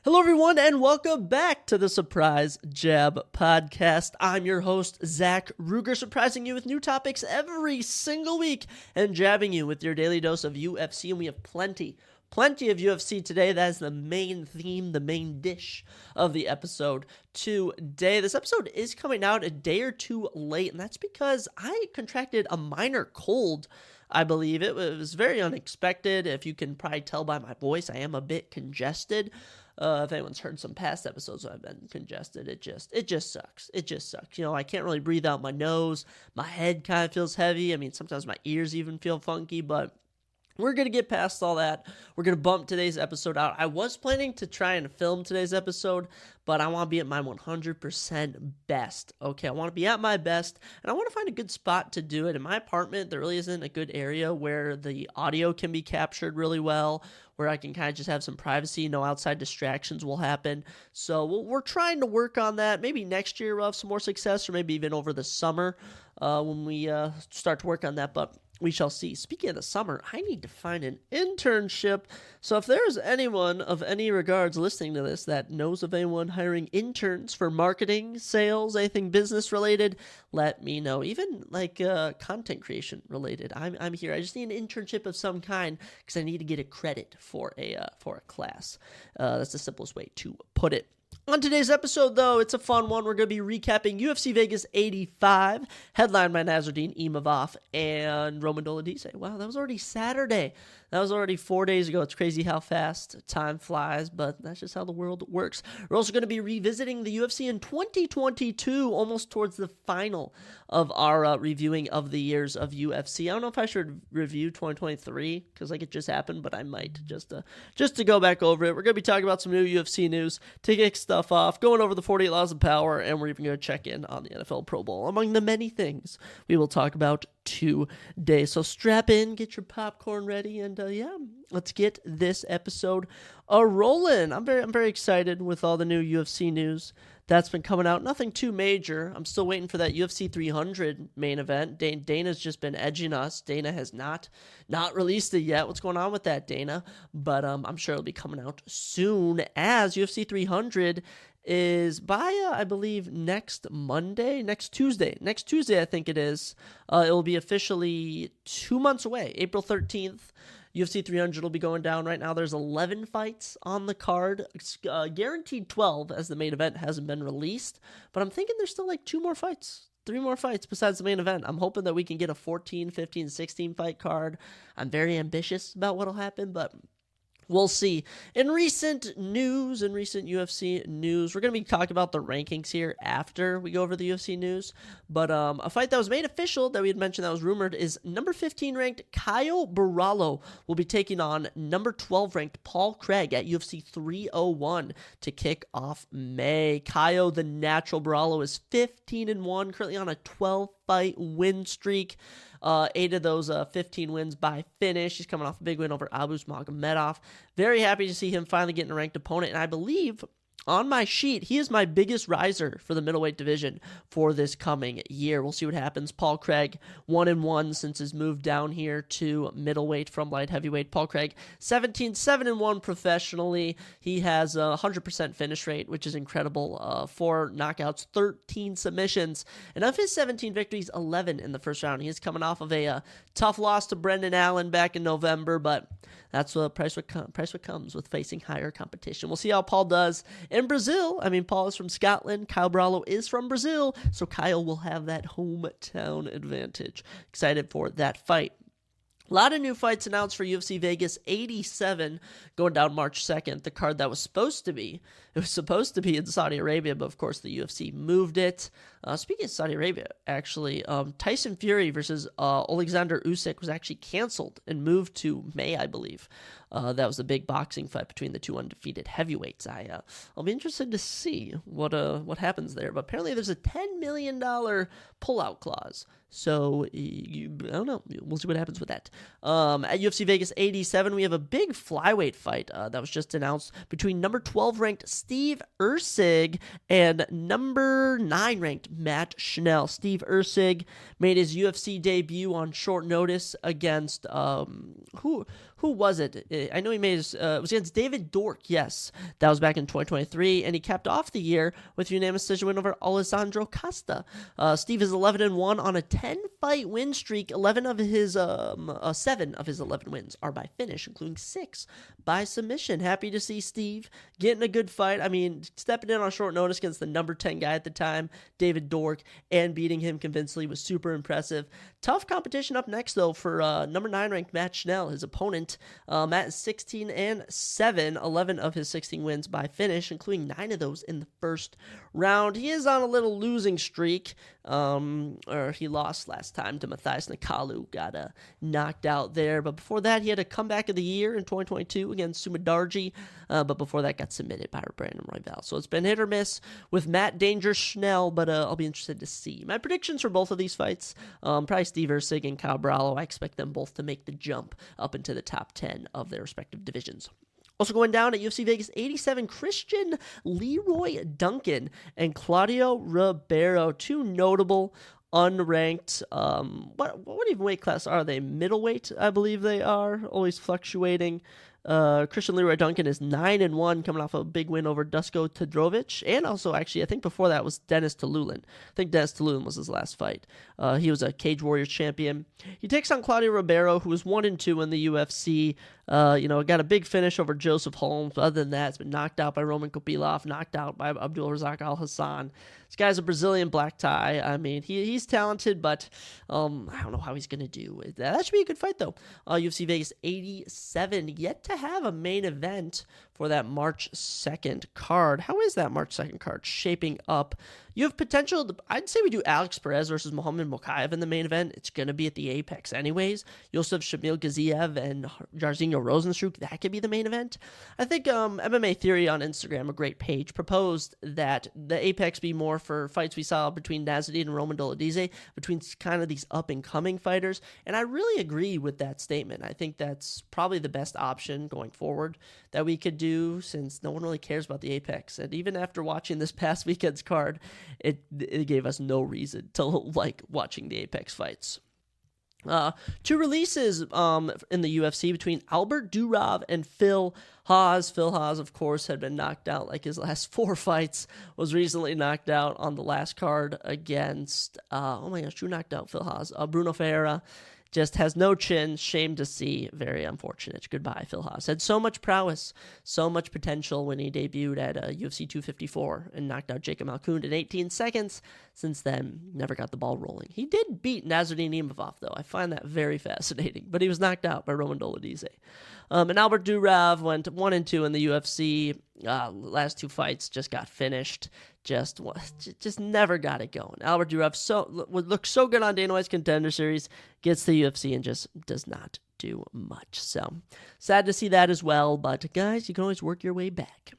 Hello, everyone, and welcome back to the Surprise Jab Podcast. I'm your host, Zach Ruger, surprising you with new topics every single week and jabbing you with your daily dose of UFC, and we have plenty of UFC today. That is the main theme, the main dish of the episode today. This episode is coming out a day or two late, and that's because I contracted a minor cold, I believe. It was very unexpected. If you can probably tell by my voice, I am a bit congested. If anyone's heard some past episodes where I've been congested, it just sucks. It just sucks. You know, I can't really breathe out my nose. My head kind of feels heavy. I mean, sometimes my ears even feel funky, but we're going to get past all that. We're going to bump today's episode out. I was planning to try and film today's episode, but I want to be at my 100% best. Okay, I want to be at my best, and I want to find a good spot to do it. In my apartment, there really isn't a good area where the audio can be captured really well, where I can kind of just have some privacy, no outside distractions will happen. So we're trying to work on that. Maybe next year we'll have some more success, or maybe even over the summer when we start to work on that, but we shall see. Speaking of the summer, I need to find an internship. So if there's anyone of any regards listening to this that knows of anyone hiring interns for marketing, sales, anything business related, let me know. Even like content creation related. I'm here. I just need an internship of some kind because I need to get a credit for a class. That's the simplest way to put it. On today's episode, though, it's a fun one. We're going to be recapping UFC Vegas 85, headlined by Nasruddin Imavov and Roman Dolidze. Wow, that was already Saturday. That was already 4 days ago. It's crazy how fast time flies, but that's just how the world works. We're also going to be revisiting the UFC in 2022, almost towards the final of our reviewing of the years of UFC. I don't know if I should review 2023, because like it just happened, but I might just to go back over it. We're going to be talking about some new UFC news, to kick stuff off, going over the 48 Laws of Power, and we're even going to check in on the NFL Pro Bowl, among the many things we will talk about today. So strap in, get your popcorn ready, and let's get this episode rolling. I'm very excited with all the new UFC news that's been coming out. Nothing too major. I'm still waiting for that UFC 300 main event. Dana's just been edging us. Dana has not released it yet. What's going on with that, Dana? But I'm sure it'll be coming out soon, as UFC 300 is by, I believe, next Tuesday, I think it is. It will be officially 2 months away, April 13th. UFC 300 will be going down. Right now there's 11 fights on the card, guaranteed 12 as the main event hasn't been released, but I'm thinking there's still like 3 more fights besides the main event. I'm hoping that we can get a 14, 15, 16 fight card. I'm very ambitious about what'll happen, but we'll see. In recent UFC news, we're going to be talking about the rankings here after we go over the UFC news. But a fight that was made official that we had mentioned that was rumored is number 15 ranked Caio Borralho will be taking on number 12 ranked Paul Craig at UFC 301 to kick off May. Caio, the natural Borralho, is 15-1, currently on a 12-fight win streak. 8 of those 15 wins by finish. He's coming off a big win over Abus Magomedov. Very happy to see him finally getting a ranked opponent, and I believe on my sheet, he is my biggest riser for the middleweight division for this coming year. We'll see what happens. Paul Craig, 1-1 since his move down here to middleweight from light heavyweight. Paul Craig, 7-1 professionally. He has a 100% finish rate, which is incredible. 4 knockouts, 13 submissions. And of his 17 victories, 11 in the first round. He is coming off of a tough loss to Brendan Allen back in November, but that's what price what comes with facing higher competition. We'll see how Paul does in Brazil. I mean, Paul is from Scotland. Caio Borralho is from Brazil, so Caio will have that hometown advantage. Excited for that fight. A lot of new fights announced for UFC Vegas 87 going down March 2nd. The card that was supposed to be in Saudi Arabia, but of course the UFC moved it. Speaking of Saudi Arabia, actually, Tyson Fury versus Alexander Usyk was actually canceled and moved to May, I believe. That was the big boxing fight between the two undefeated heavyweights. I'll be interested to see what happens there. But apparently there's a $10 million pullout clause. So, I don't know. We'll see what happens with that. At UFC Vegas 87, we have a big flyweight fight that was just announced between number 12 ranked Steve Erceg and number 9 ranked Matt Schnell. Steve Erceg made his UFC debut on short notice against who who was it? I know he made his, it was against David Dork, yes. That was back in 2023, and he capped off the year with a unanimous decision win over Alessandro Costa. Steve is 11-1 on a 10-fight win streak. 7 of his 11 wins are by finish, including 6 by submission. Happy to see Steve getting a good fight. I mean, stepping in on short notice against the number 10 guy at the time, David Dork, and beating him convincingly was super impressive. Tough competition up next, though, for number 9 ranked Matt Schnell, his opponent. Matt is 16-7, 11 of his 16 wins by finish, including 9 of those in the first round. He is on a little losing streak, or he lost last time to Matthias Nakalu, got knocked out there, but before that he had a comeback of the year in 2022 against Sumadarji, but before that got submitted by Brandon Royval. So it's been hit or miss with Matt Danger Schnell, but I'll be interested to see. My predictions for both of these fights, probably Steve Erceg and Kyle Brallo. I expect them both to make the jump up into the top 10 of their respective divisions. Also going down at UFC Vegas 87, Christian Leroy Duncan and Claudio Ribeiro, 2 notable unranked, what even weight class are they? Middleweight, I believe they are, always fluctuating. Christian Leroy Duncan is 9-1, coming off a big win over Dusko Todorovic, and also actually I think before that was Dennis Tululin. I think Dennis Tululin was his last fight. He was a Cage Warriors champion. He takes on Claudio Ribeiro, who was 1-2 in the UFC. Got a big finish over Joseph Holmes. But other than that, it's been knocked out by Roman Kopylov, knocked out by Abdul Razak Al Hassan. This guy's a Brazilian black tie. I mean, he's talented, but I don't know how he's going to do. That should be a good fight, though. UFC Vegas 87, yet to have a main event for that March 2nd card. How is that March 2nd card shaping up? You have potential. I'd say we do Alex Perez versus Muhammad Mokaev in the main event. It's going to be at the Apex anyways. You also have Shamil Gaziev and Jairzinho Rozenstruik. That could be the main event. I think MMA Theory on Instagram, a great page, proposed that the Apex be more for fights we saw between Nasruddin and Roman Dolidze, between kind of these up-and-coming fighters. And I really agree with that statement. I think that's probably the best option going forward that we could do, since no one really cares about the Apex. And even after watching this past weekend's card, it gave us no reason to like watching the Apex fights. 2 releases in the UFC between Albert Durov and Phil Haas. Phil Haas, of course, had been knocked out like his last 4 fights, was recently knocked out on the last card against, who knocked out Phil Haas? Bruno Ferreira. Just has no chin. Shame to see. Very unfortunate. Goodbye, Phil Haas. Had so much prowess, so much potential when he debuted at UFC 254 and knocked out Jacob Malkound in 18 seconds. Since then, never got the ball rolling. He did beat Nasruddin Imavov, though. I find that very fascinating. But he was knocked out by Roman Dolidze. And Albert Durov went 1-2 in the UFC. Last 2 fights just got finished. Just never got it going. Albert Durov looked so good on Dana White's Contender Series, gets to the UFC and just does not do much. So sad to see that as well. But guys, you can always work your way back.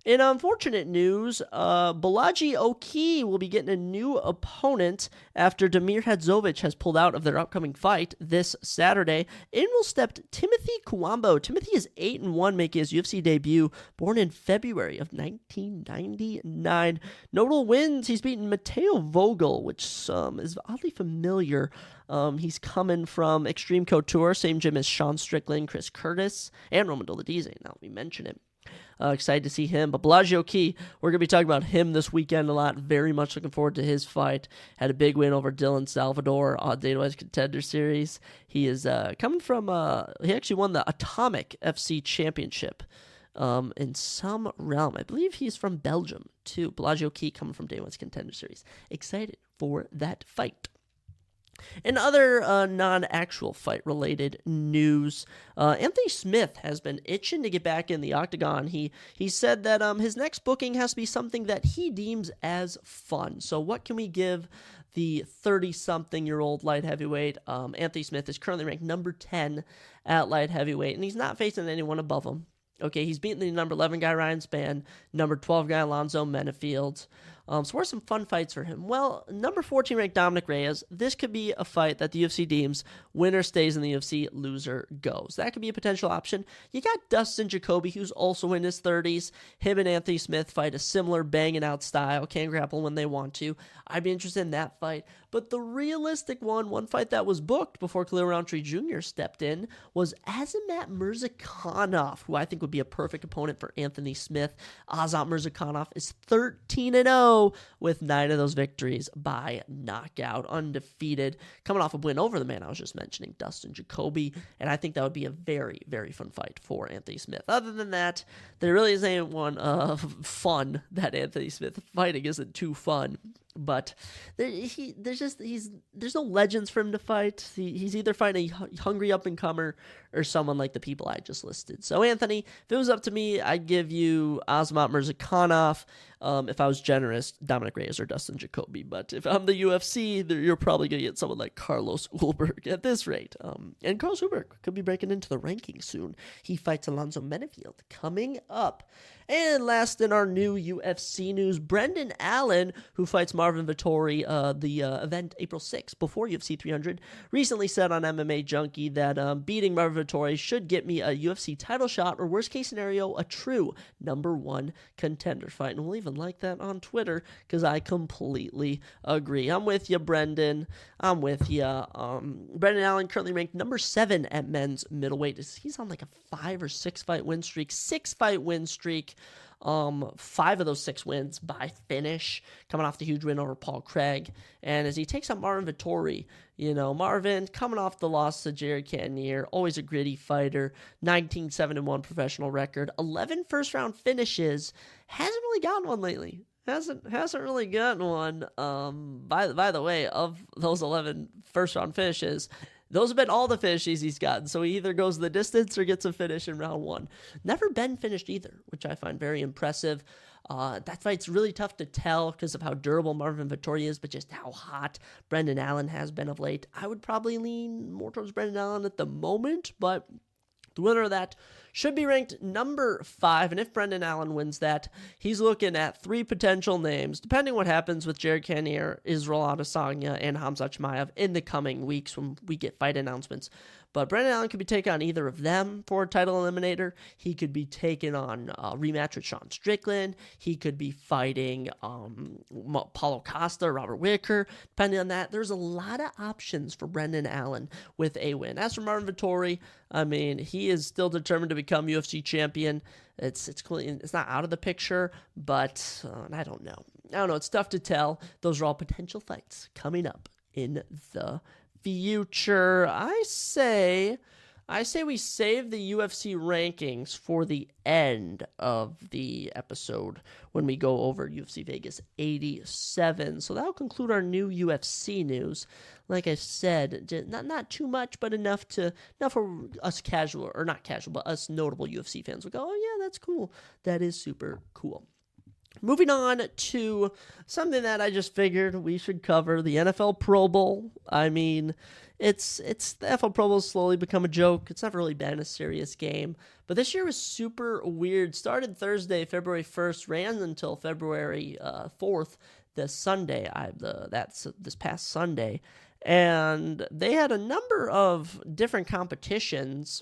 In unfortunate news, Balaji Oki will be getting a new opponent after Damir Hadzovic has pulled out of their upcoming fight this Saturday. In will step Timothy Kuambo. Timothy is 8-1, making his UFC debut, born in February of 1999. Notable wins, he's beaten Matteo Vogel, which is oddly familiar. He's coming from Extreme Couture, same gym as Sean Strickland, Chris Curtis, and Roman Dolidze, now we mention him. Excited to see him. But Balaji Oki, we're going to be talking about him this weekend a lot. Very much looking forward to his fight. Had a big win over Dylan Salvador on Dana White's Contender Series. He is coming from, he actually won the Atomic FC Championship in some realm. I believe he's from Belgium, too. Balaji Oki coming from Dana White's Contender Series. Excited for that fight. In other non-actual fight-related news, Anthony Smith has been itching to get back in the octagon. He said that his next booking has to be something that he deems as fun. So what can we give the 30-something-year-old light heavyweight? Anthony Smith is currently ranked number 10 at light heavyweight, and he's not facing anyone above him. Okay, he's beaten the number 11 guy Ryan Spann, number 12 guy Alonzo Menefield. So what are some fun fights for him? Well, number 14 ranked Dominic Reyes. This could be a fight that the UFC deems winner stays in the UFC, loser goes. That could be a potential option. You got Dustin Jacoby, who's also in his 30s. Him and Anthony Smith fight a similar banging out style, can grapple when they want to. I'd be interested in that fight. But the realistic one fight that was booked before Khalil Rountree Jr. stepped in, was Azamat Murzakanov, who I think would be a perfect opponent for Anthony Smith. Azamat Murzakanov is 13-0 with 9 of those victories by knockout, undefeated, coming off a win over the man I was just mentioning, Dustin Jacoby, and I think that would be a very, very fun fight for Anthony Smith. Other than that, there really isn't anyone fun that Anthony Smith fighting isn't too fun. But there's no legends for him to fight. He's either fighting a hungry up-and-comer or someone like the people I just listed. So, Anthony, if it was up to me, I'd give you Azamat Murzakanov. If I was generous, Dominic Reyes or Dustin Jacoby. But if I'm the UFC, you're probably going to get someone like Carlos Ulberg at this rate. And Carlos Ulberg could be breaking into the rankings soon. He fights Alonzo Menefield coming up. And last in our new UFC news, Brendan Allen, who fights Marvin Vettori, the event April 6th before UFC 300, recently said on MMA Junkie that beating Marvin Vettori should get me a UFC title shot, or worst case scenario, a true #1 contender fight. And we'll even like that on Twitter, because I completely agree. I'm with you, Brendan. I'm with you. Brendan Allen currently ranked number 7 at men's middleweight. He's on like a 5 or 6 fight win streak. 6-fight win streak. 5 of those 6 wins by finish, coming off the huge win over Paul Craig. And as he takes on Marvin Vettori, Marvin coming off the loss to Jared Cannonier, always a gritty fighter, 19-7-1 professional record, 11 first-round finishes, hasn't really gotten one lately. Hasn't really gotten one. By the way, of those 11 first-round finishes, those have been all the finishes he's gotten, so he either goes the distance or gets a finish in round 1. Never been finished either, which I find very impressive. That fight's really tough to tell because of how durable Marvin Vettori is, but just how hot Brendan Allen has been of late. I would probably lean more towards Brendan Allen at the moment, but the winner of that should be ranked number 5, and if Brendan Allen wins that, he's looking at 3 potential names, depending what happens with Jared Cannonier, Israel Adesanya, and Khamzat Chimaev in the coming weeks when we get fight announcements. But Brendan Allen could be taking on either of them for a title eliminator. He could be taking on a rematch with Sean Strickland. He could be fighting Paulo Costa, Robert Whittaker. Depending on that, there's a lot of options for Brendan Allen with a win. As for Marvin Vettori, I mean, he is still determined to become UFC champion. It's not out of the picture, but I don't know. It's tough to tell. Those are all potential fights coming up in the future. I say we save the UFC rankings for the end of the episode when we go over UFC Vegas 87. So that'll conclude our new UFC news. Like I said, not too much, but enough for us casual, or not casual, but us notable UFC fans will go, oh yeah, that's cool. That is super cool. Moving on to something that I just figured we should cover, the NFL Pro Bowl. I mean, it's the NFL Pro Bowl slowly become a joke. It's never really been a serious game. But this year was super weird. Started Thursday, February 1st, ran until February 4th, this Sunday. That's this past Sunday. And they had a number of different competitions.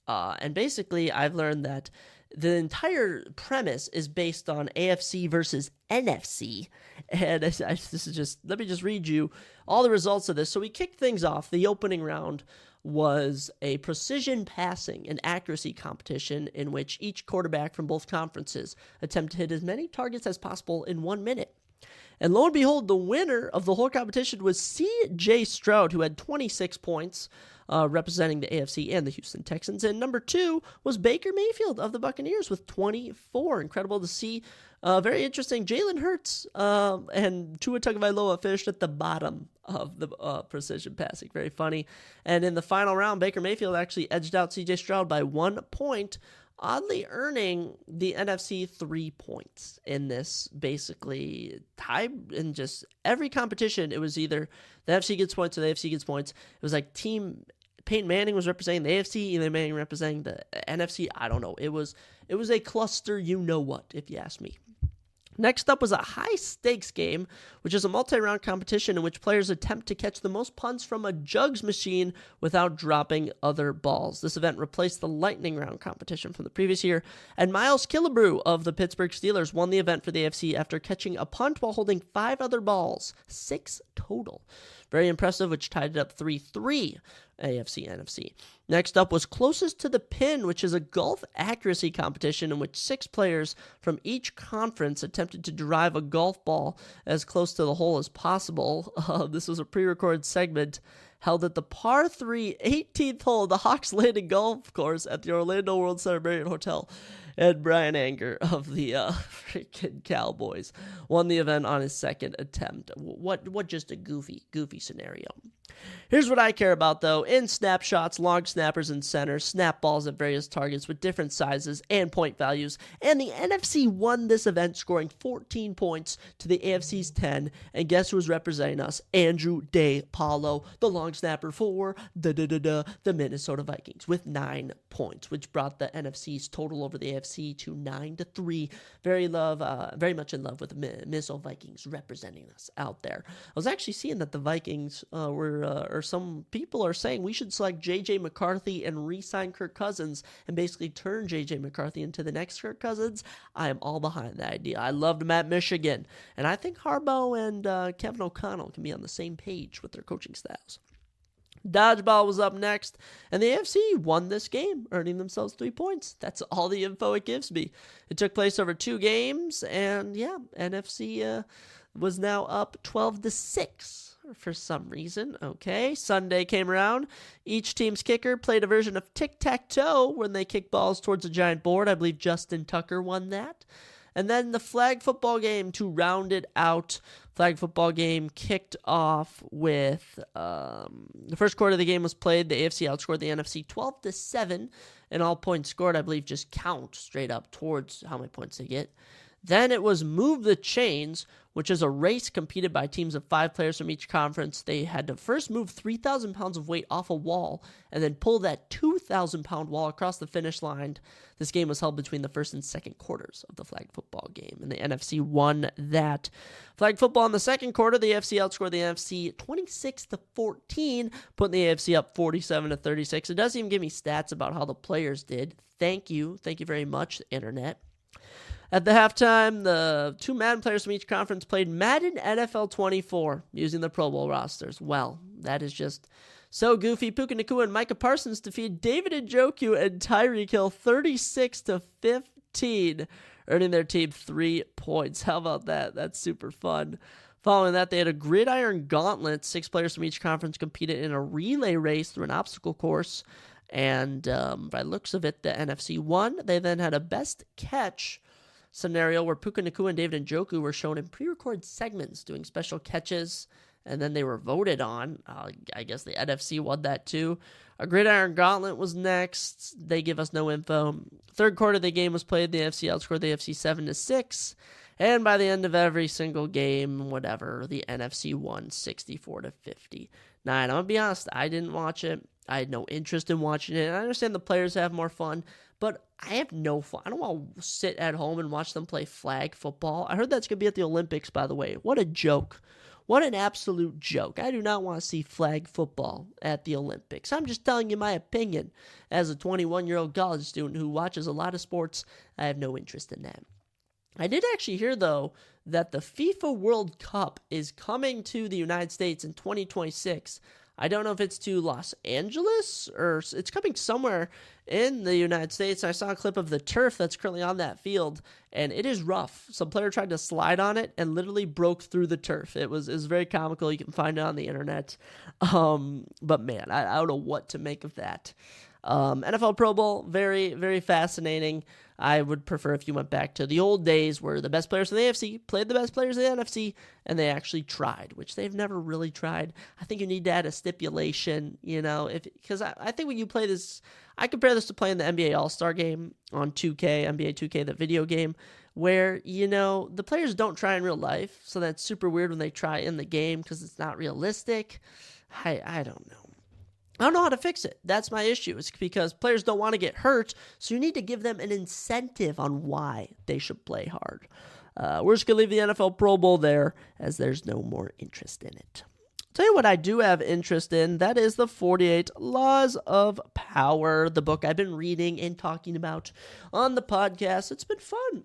And basically, I've learned that the entire premise is based on AFC versus NFC. And let me just read you all the results of this. So we kicked things off. The opening round was a precision passing and accuracy competition in which each quarterback from both conferences attempted to hit as many targets as possible in 1 minute. And lo and behold, the winner of the whole competition was C.J. Stroud, who had 26 points, representing the AFC and the Houston Texans. And number 2 was Baker Mayfield of the Buccaneers with 24. Incredible to see. Very interesting. Jalen Hurts and Tua Tagovailoa finished at the bottom of the precision passing. Very funny. And in the final round, Baker Mayfield actually edged out C.J. Stroud by 1 point, oddly earning the NFC 3 points in this basically tie. In just every competition, it was either the NFC gets points or the AFC gets points. It was like Peyton Manning was representing the AFC, Eli Manning representing the NFC. I don't know. It was a cluster, you know what, if you ask me. Next up was a high-stakes game, which is a multi-round competition in which players attempt to catch the most punts from a jugs machine without dropping other balls. This event replaced the lightning round competition from the previous year, and Miles Killebrew of the Pittsburgh Steelers won the event for the AFC after catching a punt while holding 5 other balls, 6 total. Very impressive, which tied it up 3-3, AFC-NFC. Next up was closest to the pin, which is a golf accuracy competition in which 6 players from each conference attempted to drive a golf ball as close to the hole as possible. This was a pre-recorded segment held at the par 3 18th hole of the Hawks Landing Golf Course at the Orlando World Center Marriott Hotel. And Brian Anger of the freaking Cowboys won the event on his second attempt. What just a goofy scenario. Here's what I care about, though. In snapshots, long snappers and centers snap balls at various targets with different sizes and point values, and the NFC won this event, scoring 14 points to the AFC's 10, and guess who was representing us? Andrew Day Paulo, the long snapper for the Minnesota Vikings, with 9 points, which brought the NFC's total over the AFC to 9-3. Very much in love with the Minnesota Vikings representing us out there. I was actually seeing that the Vikings or some people are saying we should select J.J. McCarthy and re-sign Kirk Cousins and basically turn J.J. McCarthy into the next Kirk Cousins. I am all behind that idea. I loved him at Michigan, and I think Harbaugh and Kevin O'Connell can be on the same page with their coaching styles. Dodgeball was up next, and the AFC won this game, earning themselves 3 points. That's all the info it gives me. It took place over 2 games, and NFC was now up 12-6. For some reason. Okay, Sunday came around. Each team's kicker played a version of tic-tac-toe when they kicked balls towards a giant board. I believe Justin Tucker won that. And then the flag football game to round it out. Flag football game kicked off with the first quarter of the game was played. The AFC outscored the NFC 12-7, and all points scored, I believe, just count straight up towards how many points they get. Then it was Move the Chains, which is a race competed by teams of 5 players from each conference. They had to first move 3,000 pounds of weight off a wall and then pull that 2,000-pound wall across the finish line. This game was held between the first and second quarters of the flag football game, and the NFC won that. Flag football in the second quarter, the AFC outscored the NFC 26-14, putting the AFC up 47-36. It doesn't even give me stats about how the players did. Thank you very much, Internet. At the halftime, the 2 Madden players from each conference played Madden NFL 24 using the Pro Bowl rosters. Well, that is just so goofy. Puka Nacua and Micah Parsons defeated David Njoku and Tyreek Hill 36-15, earning their team 3 points. How about that? That's super fun. Following that, they had a gridiron gauntlet. 6 players from each conference competed in a relay race through an obstacle course. And by looks of it, the NFC won. They then had a best catch scenario where Puka Nacua and David Njoku were shown in pre-recorded segments doing special catches, and then they were voted on. I guess the NFC won that too. A gridiron gauntlet was next. They give us no info. Third quarter of the game was played. The NFC outscored the AFC 7-6, and by the end of every single game, the NFC won 64-59. I'm gonna be honest, I didn't watch it. I had no interest in watching it. And I understand the players have more fun, but I have no fun. I don't want to sit at home and watch them play flag football. I heard that's going to be at the Olympics, by the way. What a joke. What an absolute joke. I do not want to see flag football at the Olympics. I'm just telling you my opinion. As a 21-year-old college student who watches a lot of sports, I have no interest in that. I did actually hear, though, that the FIFA World Cup is coming to the United States in 2026. I don't know if it's to Los Angeles or it's coming somewhere in the United States. I saw a clip of the turf that's currently on that field, and it is rough. Some player tried to slide on it and literally broke through the turf. It was very comical. You can find it on the internet. But man, I don't know what to make of that. NFL Pro Bowl, very, very fascinating. I would prefer if you went back to the old days where the best players in the AFC played the best players in the NFC, and they actually tried, which they've never really tried. I think you need to add a stipulation, because I think when you play this, I compare this to playing the NBA All-Star game on 2K, NBA 2K, the video game, where, the players don't try in real life, so that's super weird when they try in the game because it's not realistic. I don't know. I don't know how to fix it. That's my issue. It's because players don't want to get hurt, so you need to give them an incentive on why they should play hard. We're just going to leave the NFL Pro Bowl there, as there's no more interest in it. Tell you what I do have interest in, that is the 48 Laws of Power, the book I've been reading and talking about on the podcast. It's been fun.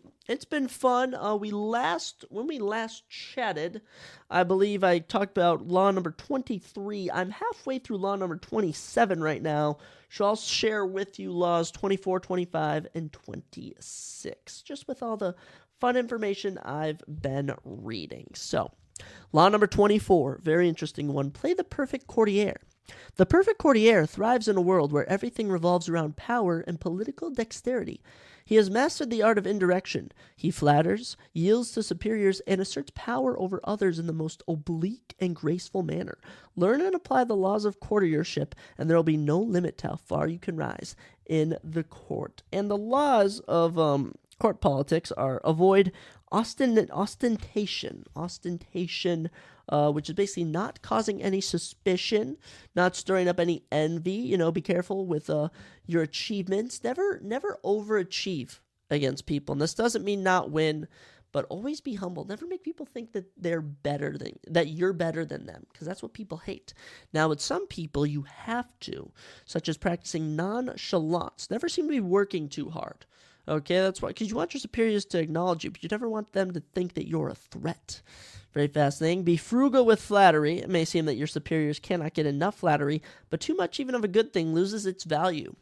When we last chatted, I believe I talked about law number 23. I'm halfway through law number 27 right now, so I'll share with you laws 24, 25, and 26, just with all the fun information I've been reading. So, law number 24, very interesting one. Play the perfect courtier. The perfect courtier thrives in a world where everything revolves around power and political dexterity. He has mastered the art of indirection. He flatters, yields to superiors, and asserts power over others in the most oblique and graceful manner. Learn and apply the laws of courtiership, and there will be no limit to how far you can rise in the court. And the laws of court politics are avoid ostentation, which is basically not causing any suspicion, not stirring up any envy. Be careful with your achievements. Never overachieve against people. And this doesn't mean not win, but always be humble. Never make people think that that you're better than them, because that's what people hate. Now, with some people, you have to, such as practicing nonchalance. Never seem to be working too hard. Okay, that's why, because you want your superiors to acknowledge you, but you never want them to think that you're a threat. Very fascinating. Be frugal with flattery. It may seem that your superiors cannot get enough flattery, but too much even of a good thing loses its value.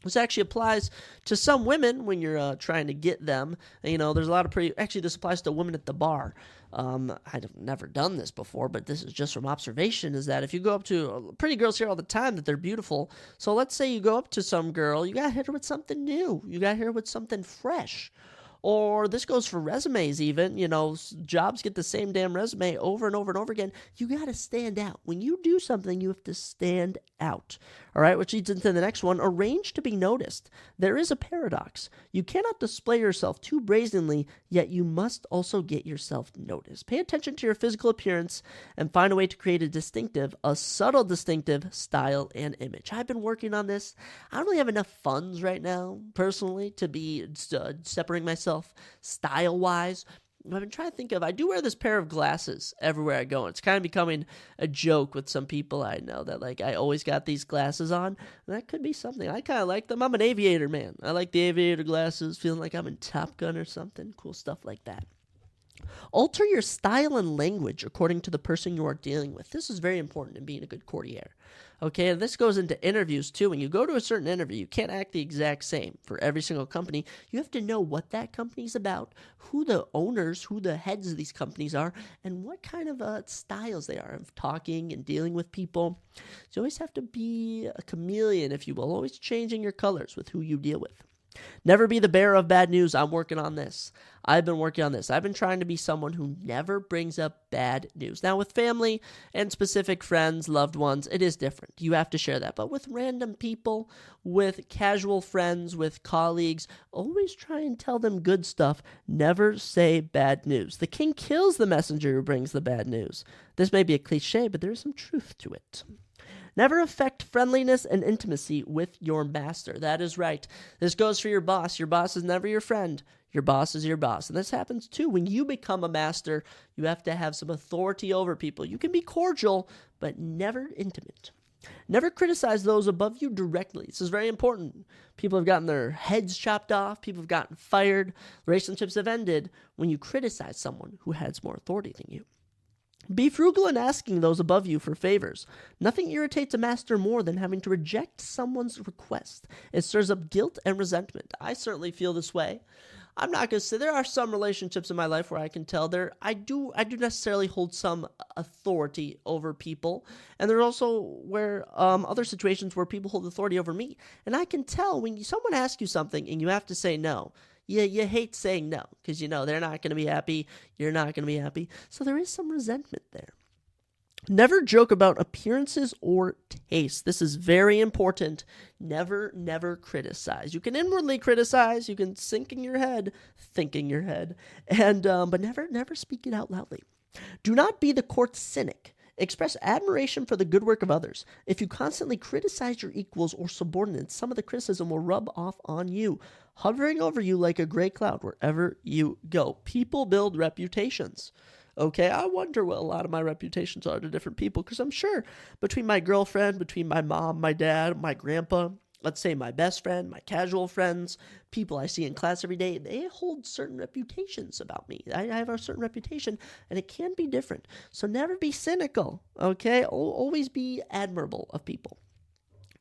This actually applies to some women when you're trying to get them. There's a lot of actually, this applies to women at the bar. I've never done this before, but this is just from observation, is that if you go up to pretty girls here all the time that they're beautiful. So let's say you go up to some girl, you got to hit her with something new. You got to hit her with something fresh. Or this goes for resumes even. Jobs get the same damn resume over and over and over again. You got to stand out. When you do something, you have to stand out. All right, which leads into the next one. Arrange to be noticed. There is a paradox. You cannot display yourself too brazenly, yet you must also get yourself noticed. Pay attention to your physical appearance and find a way to create a subtle distinctive style and image. I've been working on this. I don't really have enough funds right now, personally, to be separating myself style-wise. I've been trying to think of, I do wear this pair of glasses everywhere I go. It's kind of becoming a joke with some people I know that, I always got these glasses on. And that could be something. I kind of like them. I'm an aviator, man. I like the aviator glasses, feeling like I'm in Top Gun or something. Cool stuff like that. Alter your style and language according to the person you are dealing with. This is very important in being a good courtier. Okay, and this goes into interviews too. When you go to a certain interview, you can't act the exact same for every single company. You have to know what that company's about, who the owners, who the heads of these companies are, and what kind of styles they are of talking and dealing with people. So you always have to be a chameleon, if you will, always changing your colors with who you deal with. Never be the bearer of bad news. I'm working on this. I've been working on this. I've been trying to be someone who never brings up bad news. Now, with family and specific friends, loved ones, it is different. You have to share that. But with random people, with casual friends, with colleagues, always try and tell them good stuff. Never say bad news. The king kills the messenger who brings the bad news. This may be a cliche, but there is some truth to it. Never affect friendliness and intimacy with your master. That is right. This goes for your boss. Your boss is never your friend. Your boss is your boss. And this happens too. When you become a master, you have to have some authority over people. You can be cordial, but never intimate. Never criticize those above you directly. This is very important. People have gotten their heads chopped off. People have gotten fired. Relationships have ended when you criticize someone who has more authority than you. Be frugal in asking those above you for favors. Nothing irritates a master more than having to reject someone's request. It stirs up guilt and resentment. I certainly feel this way. I'm not going to say there are some relationships in my life where I can tell I do necessarily hold some authority over people, and there's also where other situations where people hold authority over me. And I can tell when someone asks you something and you have to say no. You hate saying no because they're not going to be happy. You're not going to be happy. So there is some resentment there. Never joke about appearances or taste. This is very important. Never criticize. You can inwardly criticize. You can think in your head, and but never speak it out loudly. Do not be the court cynic. Express admiration for the good work of others. If you constantly criticize your equals or subordinates, some of the criticism will rub off on you, hovering over you like a gray cloud wherever you go. People build reputations. Okay, I wonder what a lot of my reputations are to different people, because I'm sure between my girlfriend, between my mom, my dad, my grandpa, let's say my best friend, my casual friends, people I see in class every day, they hold certain reputations about me. I have a certain reputation, and it can be different. So never be cynical, okay? Always be admirable of people.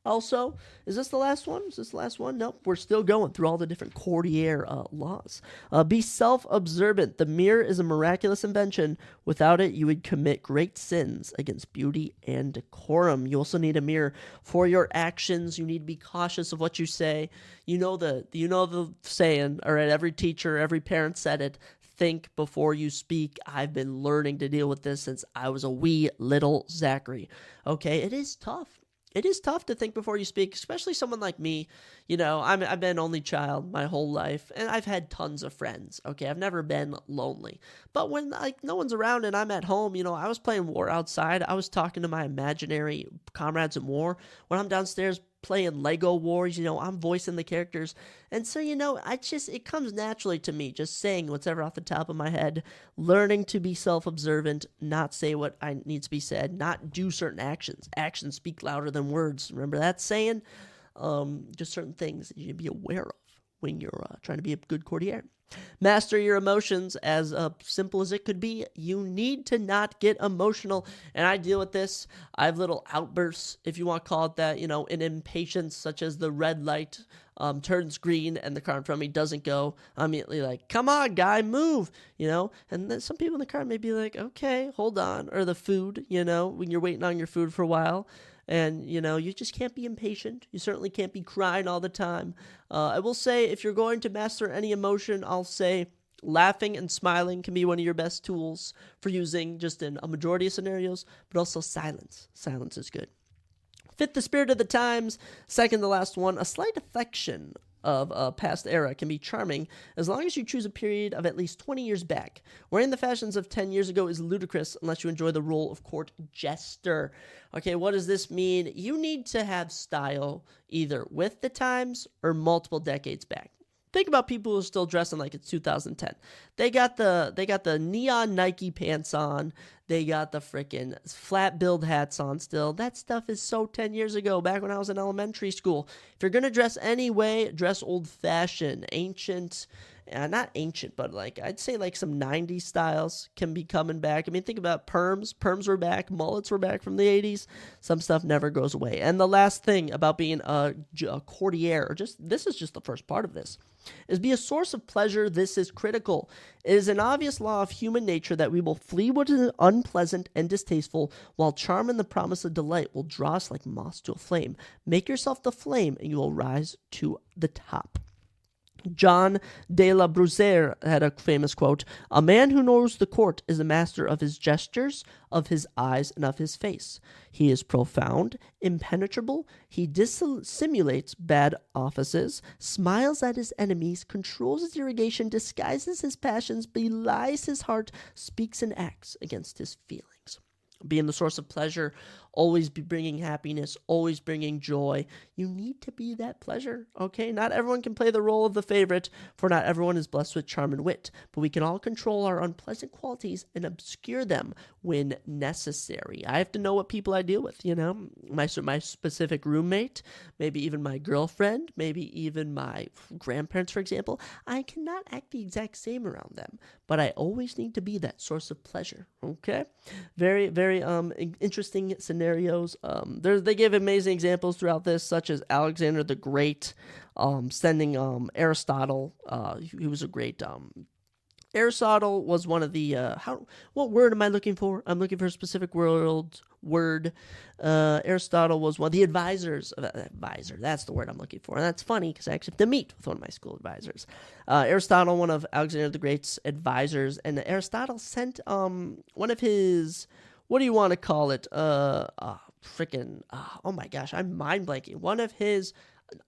Also, is this the last one? Is this the last one? Nope. We're still going through all the different Cordier laws. Be self-observant. The mirror is a miraculous invention. Without it, you would commit great sins against beauty and decorum. You also need a mirror for your actions. You need to be cautious of what you say. You know the saying, all right, every teacher, every parent said it. Think before you speak. I've been learning to deal with this since I was a wee little Zachary. Okay, it is tough. It is tough to think before you speak, especially someone like me. You know, I've been only child my whole life, and I've had tons of friends. Okay, I've never been lonely. But when no one's around and I'm at home, I was playing war outside. I was talking to my imaginary comrades in war. When I'm downstairs playing Lego Wars, I'm voicing the characters. And so, it comes naturally to me, just saying whatever off the top of my head, learning to be self-observant, not say what needs to be said, not do certain actions. Actions speak louder than words. Remember that saying? Just certain things that you need to be aware of when you're trying to be a good courtier. Master your emotions. As simple as it could be, you need to not get emotional. And I deal with this. I have little outbursts, if you want to call it that, an impatience, such as the red light turns green and the car in front of me doesn't go. I'm immediately like, come on, guy, move, And then some people in the car may be like, okay, hold on. Or the food, when you're waiting on your food for a while. And, you just can't be impatient. You certainly can't be crying all the time. I will say, if you're going to master any emotion, I'll say laughing and smiling can be one of your best tools for using just in a majority of scenarios, but also silence. Silence is good. Fit the spirit of the times. Second to last one, a slight affection of a past era can be charming as long as you choose a period of at least 20 years back. Wearing the fashions of 10 years ago is ludicrous unless you enjoy the role of court jester. Okay, what does this mean? You need to have style either with the times or multiple decades back. Think about people who are still dressing like it's 2010. They got the neon Nike pants on. They got the freaking flat build hats on still. That stuff is so 10 years ago, back when I was in elementary school. If you're going to dress anyway, dress old-fashioned, ancient. Not ancient, but I'd say some 90s styles can be coming back. I mean, think about perms. Perms were back. Mullets were back from the 80s. Some stuff never goes away. And the last thing about being a courtier, this is just the first part of this, is be a source of pleasure. This is critical. It is an obvious law of human nature that we will flee what is unpleasant and distasteful, while charm and the promise of delight will draw us like moths to a flame. Make yourself the flame, and you will rise to the top. John de la Brusaire had a famous quote, "A man who knows the court is a master of his gestures, of his eyes, and of his face. He is profound, impenetrable, he dissimulates bad offices, smiles at his enemies, controls his irrigation, disguises his passions, belies his heart, speaks and acts against his feelings." Being the source of pleasure, always be bringing happiness, always bringing joy. You need to be that pleasure, okay? Not everyone can play the role of the favorite, for not everyone is blessed with charm and wit, but we can all control our unpleasant qualities and obscure them when necessary. I have to know what people I deal with, my specific roommate, maybe even my girlfriend, maybe even my grandparents, for example. I cannot act the exact same around them, but I always need to be that source of pleasure, okay? Very, very interesting scenarios. They give amazing examples throughout this, such as Alexander the Great sending Aristotle. He was a great. Aristotle was one of the. What word am I looking for? I'm looking for a specific word. Aristotle was one of the advisors. Advisor, that's the word I'm looking for. And that's funny because I actually have to meet with one of my school advisors. Aristotle, one of Alexander the Great's advisors, and Aristotle sent one of his. What do you want to call it? Oh my gosh, I'm mind blanking. One of his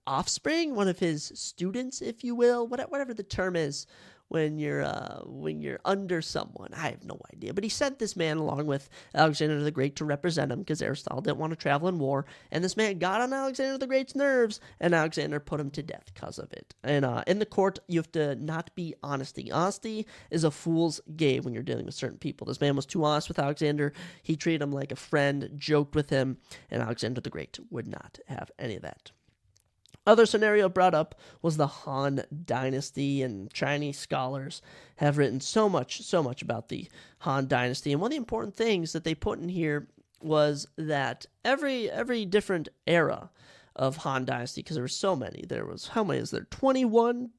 offspring, one of his students, if you will, whatever the term is, when you're under someone. I have no idea. But he sent this man along with Alexander the Great to represent him because Aristotle didn't want to travel in war. And this man got on Alexander the Great's nerves, and Alexander put him to death because of it. And in the court, you have to not be honesty. Honesty is a fool's game when you're dealing with certain people. This man was too honest with Alexander. He treated him like a friend, joked with him, and Alexander the Great would not have any of that. Other scenario brought up was the Han Dynasty, and Chinese scholars have written so much about the Han Dynasty. And one of the important things that they put in here was that every different era of Han Dynasty, because there were so many. There was, how many is there? 21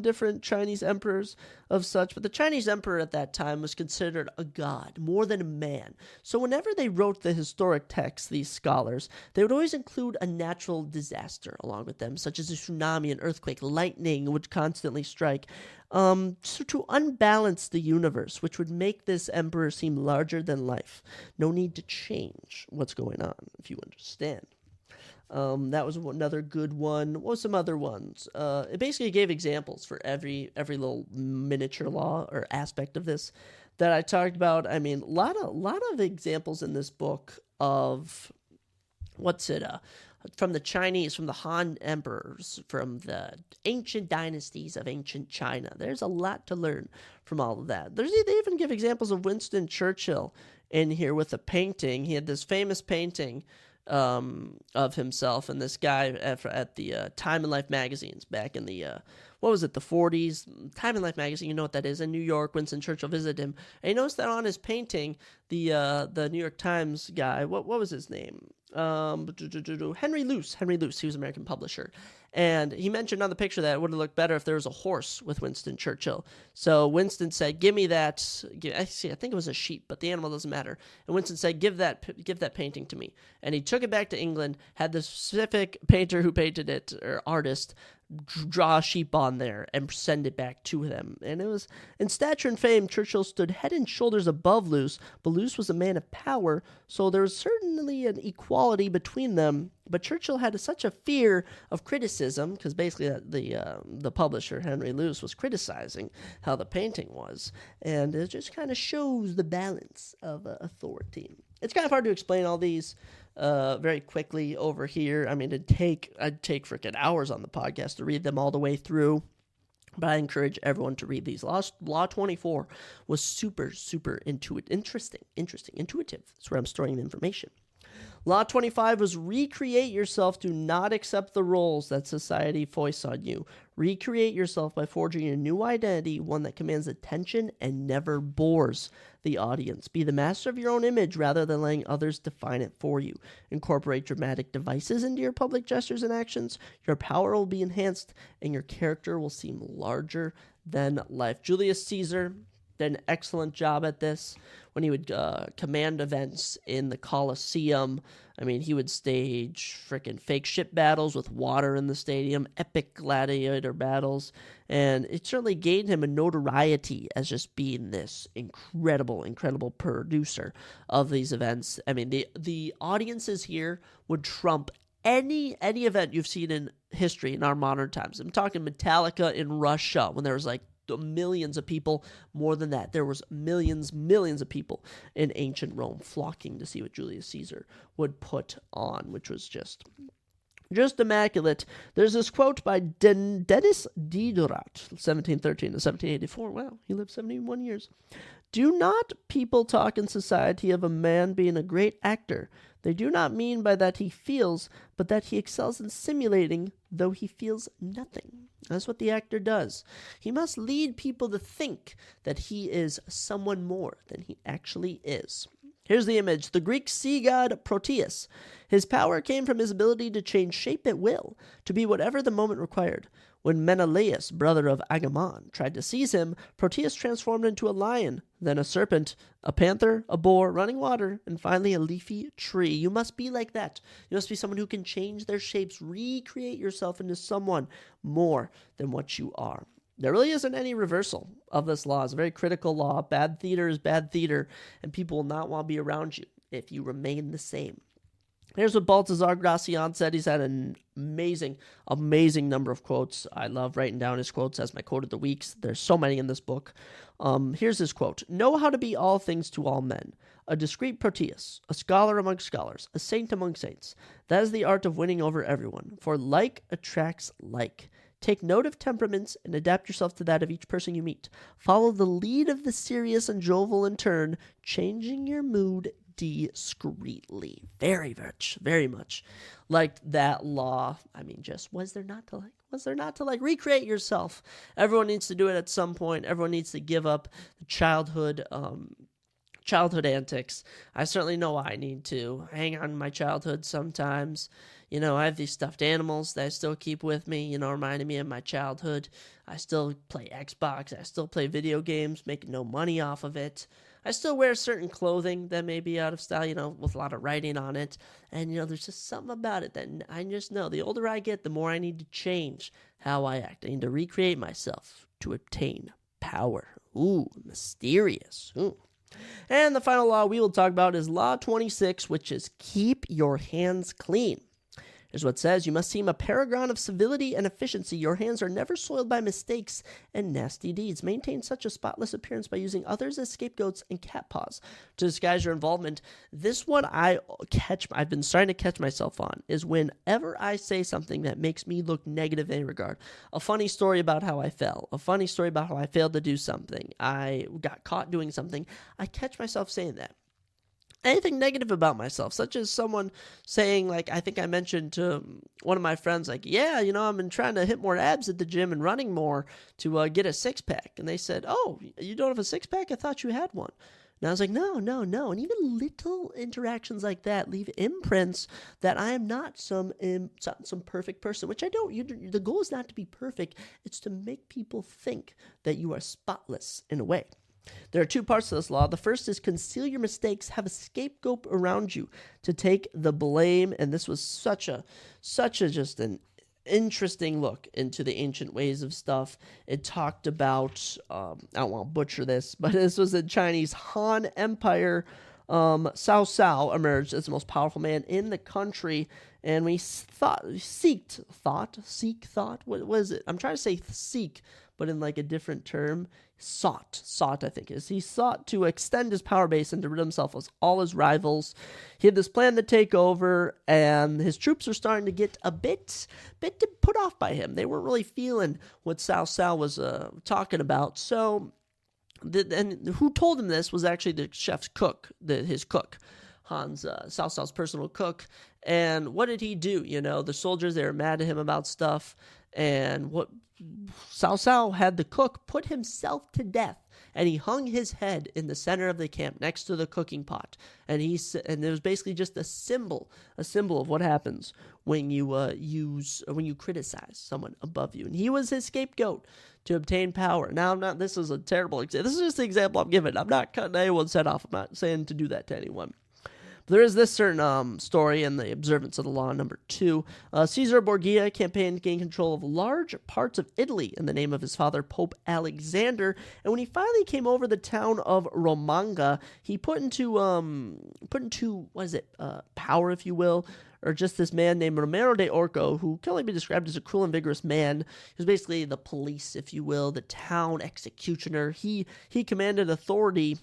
different Chinese emperors of such. But the Chinese emperor at that time was considered a god, more than a man. So whenever they wrote the historic texts, these scholars, they would always include a natural disaster along with them, such as a tsunami, an earthquake, lightning would constantly strike. So to unbalance the universe, which would make this emperor seem larger than life. No need to change what's going on, if you understand. That was another good one. What were some other ones? It basically gave examples for every little miniature law or aspect of this that I talked about. I mean, a lot of examples in this book of from the Chinese, from the Han emperors, from the ancient dynasties of ancient China. There's a lot to learn from all of that. They even give examples of Winston Churchill in here with a painting. He had this famous painting of himself and this guy at the Time and Life magazines back in the the 40s. Time and Life magazine, you know what that is, in New York. Winston Churchill visited him, and he noticed that on his painting, the New York Times guy, what was his name? Henry Luce. He was an American publisher. And he mentioned on the picture that it would have looked better if there was a horse with Winston Churchill. So Winston said, give me that. I think it was a sheep, but the animal doesn't matter. And Winston said, give that painting to me. And he took it back to England, had the specific painter who painted it, or artist, draw a sheep on there and send it back to them. And it was, in stature and fame, Churchill stood head and shoulders above Luce, but Luce was a man of power, so there was certainly an equality between them. But Churchill had such a fear of criticism, because basically the publisher, Henry Luce, was criticizing how the painting was, and it just kind of shows the balance of authority. It's kind of hard to explain all these very quickly over here. I mean, I'd take freaking hours on the podcast to read them all the way through. But I encourage everyone to read these. Law 24 was super intuitive. That's where I'm storing the information. Law 25 was recreate yourself. Do not accept the roles that society foists on you. Recreate yourself by forging a new identity, one that commands attention and never bores the audience. Be the master of your own image rather than letting others define it for you. Incorporate dramatic devices into your public gestures and actions. Your power will be enhanced and your character will seem larger than life. Julius Caesar did an excellent job at this when he would command events in the Colosseum. I mean, he would stage freaking fake ship battles with water in the stadium, epic gladiator battles, and it certainly gained him a notoriety as just being this incredible producer of these events. I mean, the audiences here would trump any event you've seen in history in our modern times. I'm talking Metallica in Russia when there was like millions of people. More than that, there was millions of people in ancient Rome flocking to see what Julius Caesar would put on, which was just immaculate. There's this quote by Denis Diderot, 1713 to 1784. Wow, he lived 71 years. Do not people talk in society of a man being a great actor? They do not mean by that he feels, but that he excels in simulating, though he feels nothing. That's what the actor does. He must lead people to think that he is someone more than he actually is. Here's the image. The Greek sea god Proteus. His power came from his ability to change shape at will, to be whatever the moment required. When Menelaus, brother of Agamemnon, tried to seize him, Proteus transformed into a lion, then a serpent, a panther, a boar, running water, and finally a leafy tree. You must be like that. You must be someone who can change their shapes, recreate yourself into someone more than what you are. There really isn't any reversal of this law. It's a very critical law. Bad theater is bad theater, and people will not want to be around you if you remain the same. Here's what Baltazar Gracian said. He's had an amazing number of quotes. I love writing down his quotes as my quote of the weeks. There's so many in this book. Here's his quote. Know how to be all things to all men. A discreet Proteus, a scholar among scholars, a saint among saints. That is the art of winning over everyone, for like attracts like. Take note of temperaments and adapt yourself to that of each person you meet. Follow the lead of the serious and jovial in turn, changing your mood discreetly. Very much like that law. I mean, just was there not to like recreate yourself? Everyone needs to do it at some point. Everyone needs to give up the childhood antics. I certainly know I need to hang on to my childhood sometimes. You know, I have these stuffed animals that I still keep with me, you know, reminding me of my childhood. I still play Xbox. I still play video games, making no money off of it. I still wear certain clothing that may be out of style, you know, with a lot of writing on it. And, you know, there's just something about it that I just know. The older I get, the more I need to change how I act. I need to recreate myself to obtain power. Ooh, mysterious. Ooh. And the final law we will talk about is Law 26, which is keep your hands clean. Here's what it says. You must seem a paragon of civility and efficiency. Your hands are never soiled by mistakes and nasty deeds. Maintain such a spotless appearance by using others as scapegoats and cat paws to disguise your involvement. This one I've been starting to catch myself on, is whenever I say something that makes me look negative in any regard. A funny story about how I fell. A funny story about how I failed to do something. I got caught doing something. I catch myself saying that. Anything negative about myself, such as someone saying, like, I think I mentioned to one of my friends, like, yeah, you know, I've been trying to hit more abs at the gym and running more to get a six-pack. And they said, oh, you don't have a six-pack? I thought you had one. And I was like, no. And even little interactions like that leave imprints that I am not some perfect person, which I don't. The goal is not to be perfect. It's to make people think that you are spotless in a way. There are two parts to this law. The first is conceal your mistakes, have a scapegoat around you to take the blame. And this was such a just an interesting look into the ancient ways of stuff. It talked about, I don't want to butcher this, but this was in Chinese Han Empire. Cao Cao emerged as the most powerful man in the country, and we thought, what was it? I'm trying to say seek, but in like a different term. Sought, I think is. He sought to extend his power base and to rid himself of all his rivals. He had this plan to take over, and his troops were starting to get a bit put off by him. They weren't really feeling what Cao Cao was talking about. So, and who told him this was actually the chef's cook, his cook. Hans, Cao Cao's personal cook. And what did he do? You know, the soldiers, they were mad at him about stuff. And what Cao Cao had the cook put himself to death, and he hung his head in the center of the camp next to the cooking pot. And it was basically just a symbol of what happens when you when you criticize someone above you. And he was his scapegoat to obtain power. Now, this is a terrible example. This is just the example I'm giving. I'm not cutting anyone's head off. I'm not saying to do that to anyone. There is this certain story in the observance of the law, number 2. Caesar Borgia campaigned to gain control of large parts of Italy in the name of his father, Pope Alexander. And when he finally came over the town of Romagna, he put into power, if you will, or just this man named Romero de Orco, who can only be described as a cruel and vigorous man. He was basically the police, if you will, the town executioner. He commanded authority.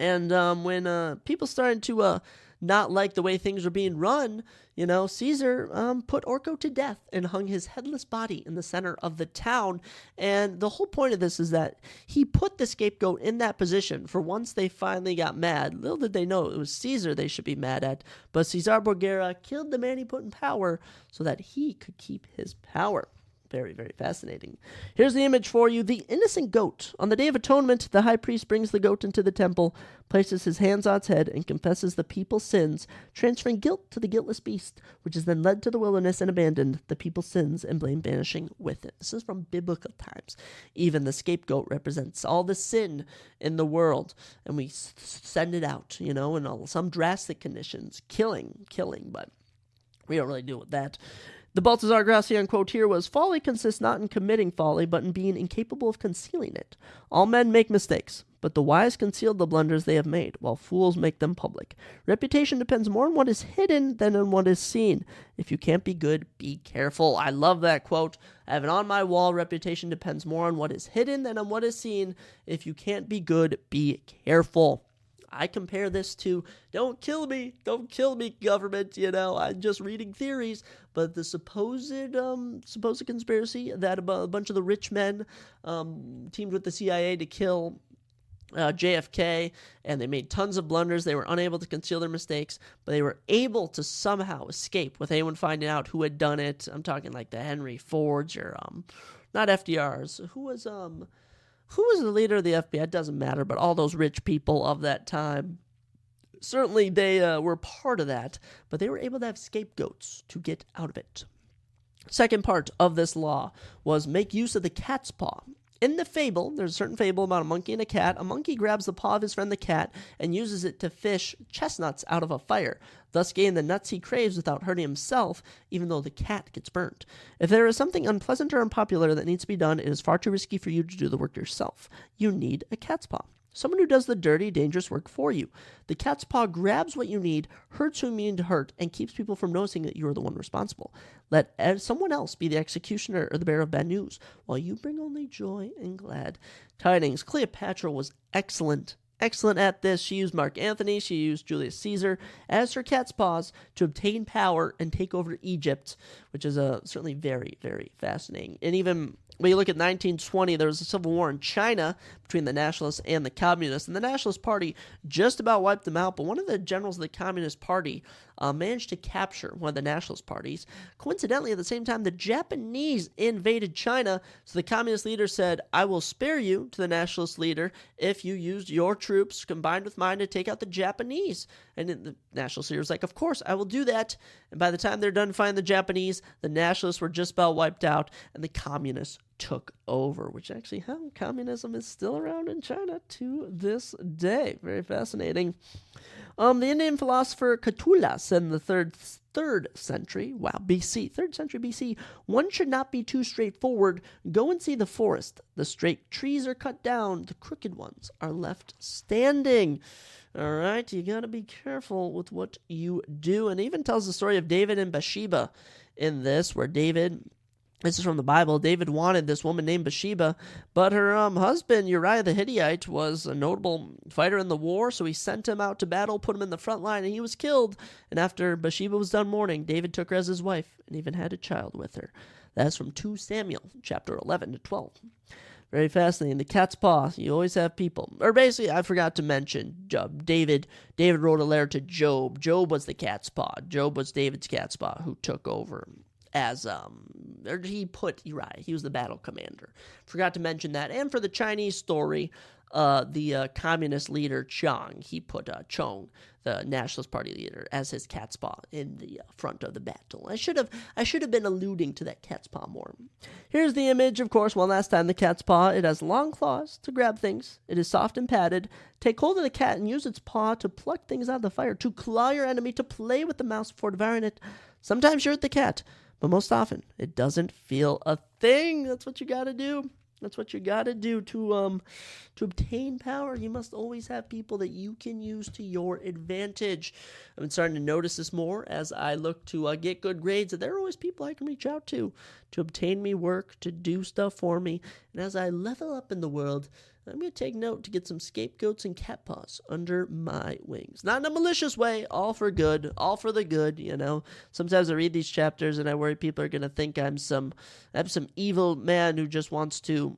And when people started to not like the way things were being run, you know, Caesar put Orco to death and hung his headless body in the center of the town. And the whole point of this is that he put the scapegoat in that position for once they finally got mad. Little did they know it was Caesar they should be mad at. But Caesar Borgia killed the man he put in power so that he could keep his power. Very, very fascinating. Here's the image for you. The innocent goat. On the Day of Atonement, the high priest brings the goat into the temple, places his hands on its head, and confesses the people's sins, transferring guilt to the guiltless beast, which is then led to the wilderness and abandoned, the people's sins and blame vanishing with it. This is from biblical times. Even the scapegoat represents all the sin in the world, and we send it out, you know, in some drastic conditions, killing, but we don't really deal with that. The Baltazar Gracian quote here was, folly consists not in committing folly, but in being incapable of concealing it. All men make mistakes, but the wise conceal the blunders they have made, while fools make them public. Reputation depends more on what is hidden than on what is seen. If you can't be good, be careful. I love that quote. I have it on my wall. Reputation depends more on what is hidden than on what is seen. If you can't be good, be careful. I compare this to, don't kill me, government, I'm just reading theories, but the supposed conspiracy that a bunch of the rich men teamed with the CIA to kill JFK, and they made tons of blunders. They were unable to conceal their mistakes, but they were able to somehow escape with anyone finding out who had done it. I'm talking like the Henry Fords or, not FDR's, who was the leader of the FBI? It doesn't matter, but all those rich people of that time, certainly they were part of that, but they were able to have scapegoats to get out of it. Second part of this law was make use of the cat's paw. In the fable, there's a certain fable about a monkey and a cat. A monkey grabs the paw of his friend the cat and uses it to fish chestnuts out of a fire, thus gaining the nuts he craves without hurting himself, even though the cat gets burnt. If there is something unpleasant or unpopular that needs to be done, it is far too risky for you to do the work yourself. You need a cat's paw. Someone who does the dirty, dangerous work for you. The cat's paw grabs what you need, hurts whom you mean to hurt, and keeps people from noticing that you are the one responsible. Let someone else be the executioner or the bearer of bad news, while you bring only joy and glad tidings. Cleopatra was excellent at this. She used Mark Antony, she used Julius Caesar as her cat's paws to obtain power and take over Egypt, which is certainly very, very fascinating. And even when you look at 1920, there was a civil war in China between the nationalists and the communists, and the Nationalist Party just about wiped them out, but one of the generals of the Communist Party managed to capture one of the nationalist parties. Coincidentally, at the same time, the Japanese invaded China, so the communist leader said, I will spare you to the nationalist leader if you used your troops combined with mine to take out the Japanese. And the nationalist leader was like, of course, I will do that. And by the time they're done fighting the Japanese, the nationalists were just about wiped out, and the communists took over, which actually how communism is still around in China to this day. Very fascinating. The Indian philosopher Catulla said in the third century BC, one should not be too straightforward. Go and see the forest. The straight trees are cut down. The crooked ones are left standing. All right, you got to be careful with what you do. And it even tells the story of David and Bathsheba in this, where this is from the Bible. David wanted this woman named Bathsheba, but her husband, Uriah the Hittite, was a notable fighter in the war, so he sent him out to battle, put him in the front line, and he was killed. And after Bathsheba was done mourning, David took her as his wife and even had a child with her. That's from 2 Samuel, chapter 11 to 12. Very fascinating. The cat's paw. You always have people. Or basically, I forgot to mention David. David wrote a letter to Job. Job was the cat's paw. Job was David's cat's paw who took over as he put Uriah. He was the battle commander. Forgot to mention that. And for the Chinese story, the communist leader Chiang, he put Chong, the Nationalist Party leader, as his cat's paw in the front of the battle. I should have been alluding to that cat's paw more. Here's the image, of course. One last time, the cat's paw. It has long claws to grab things. It is soft and padded. Take hold of the cat and use its paw to pluck things out of the fire, to claw your enemy, to play with the mouse before devouring it. Sometimes you hurt the cat, but most often, it doesn't feel a thing. That's what you got to do. That's what you got to do to obtain power. You must always have people that you can use to your advantage. I've been starting to notice this more as I look to get good grades, that there are always people I can reach out to obtain me work, to do stuff for me. And as I level up in the world, I'm going to take note to get some scapegoats and cat paws under my wings. Not in a malicious way, all for good, all for the good, Sometimes I read these chapters and I worry people are going to think I'm some evil man who just wants to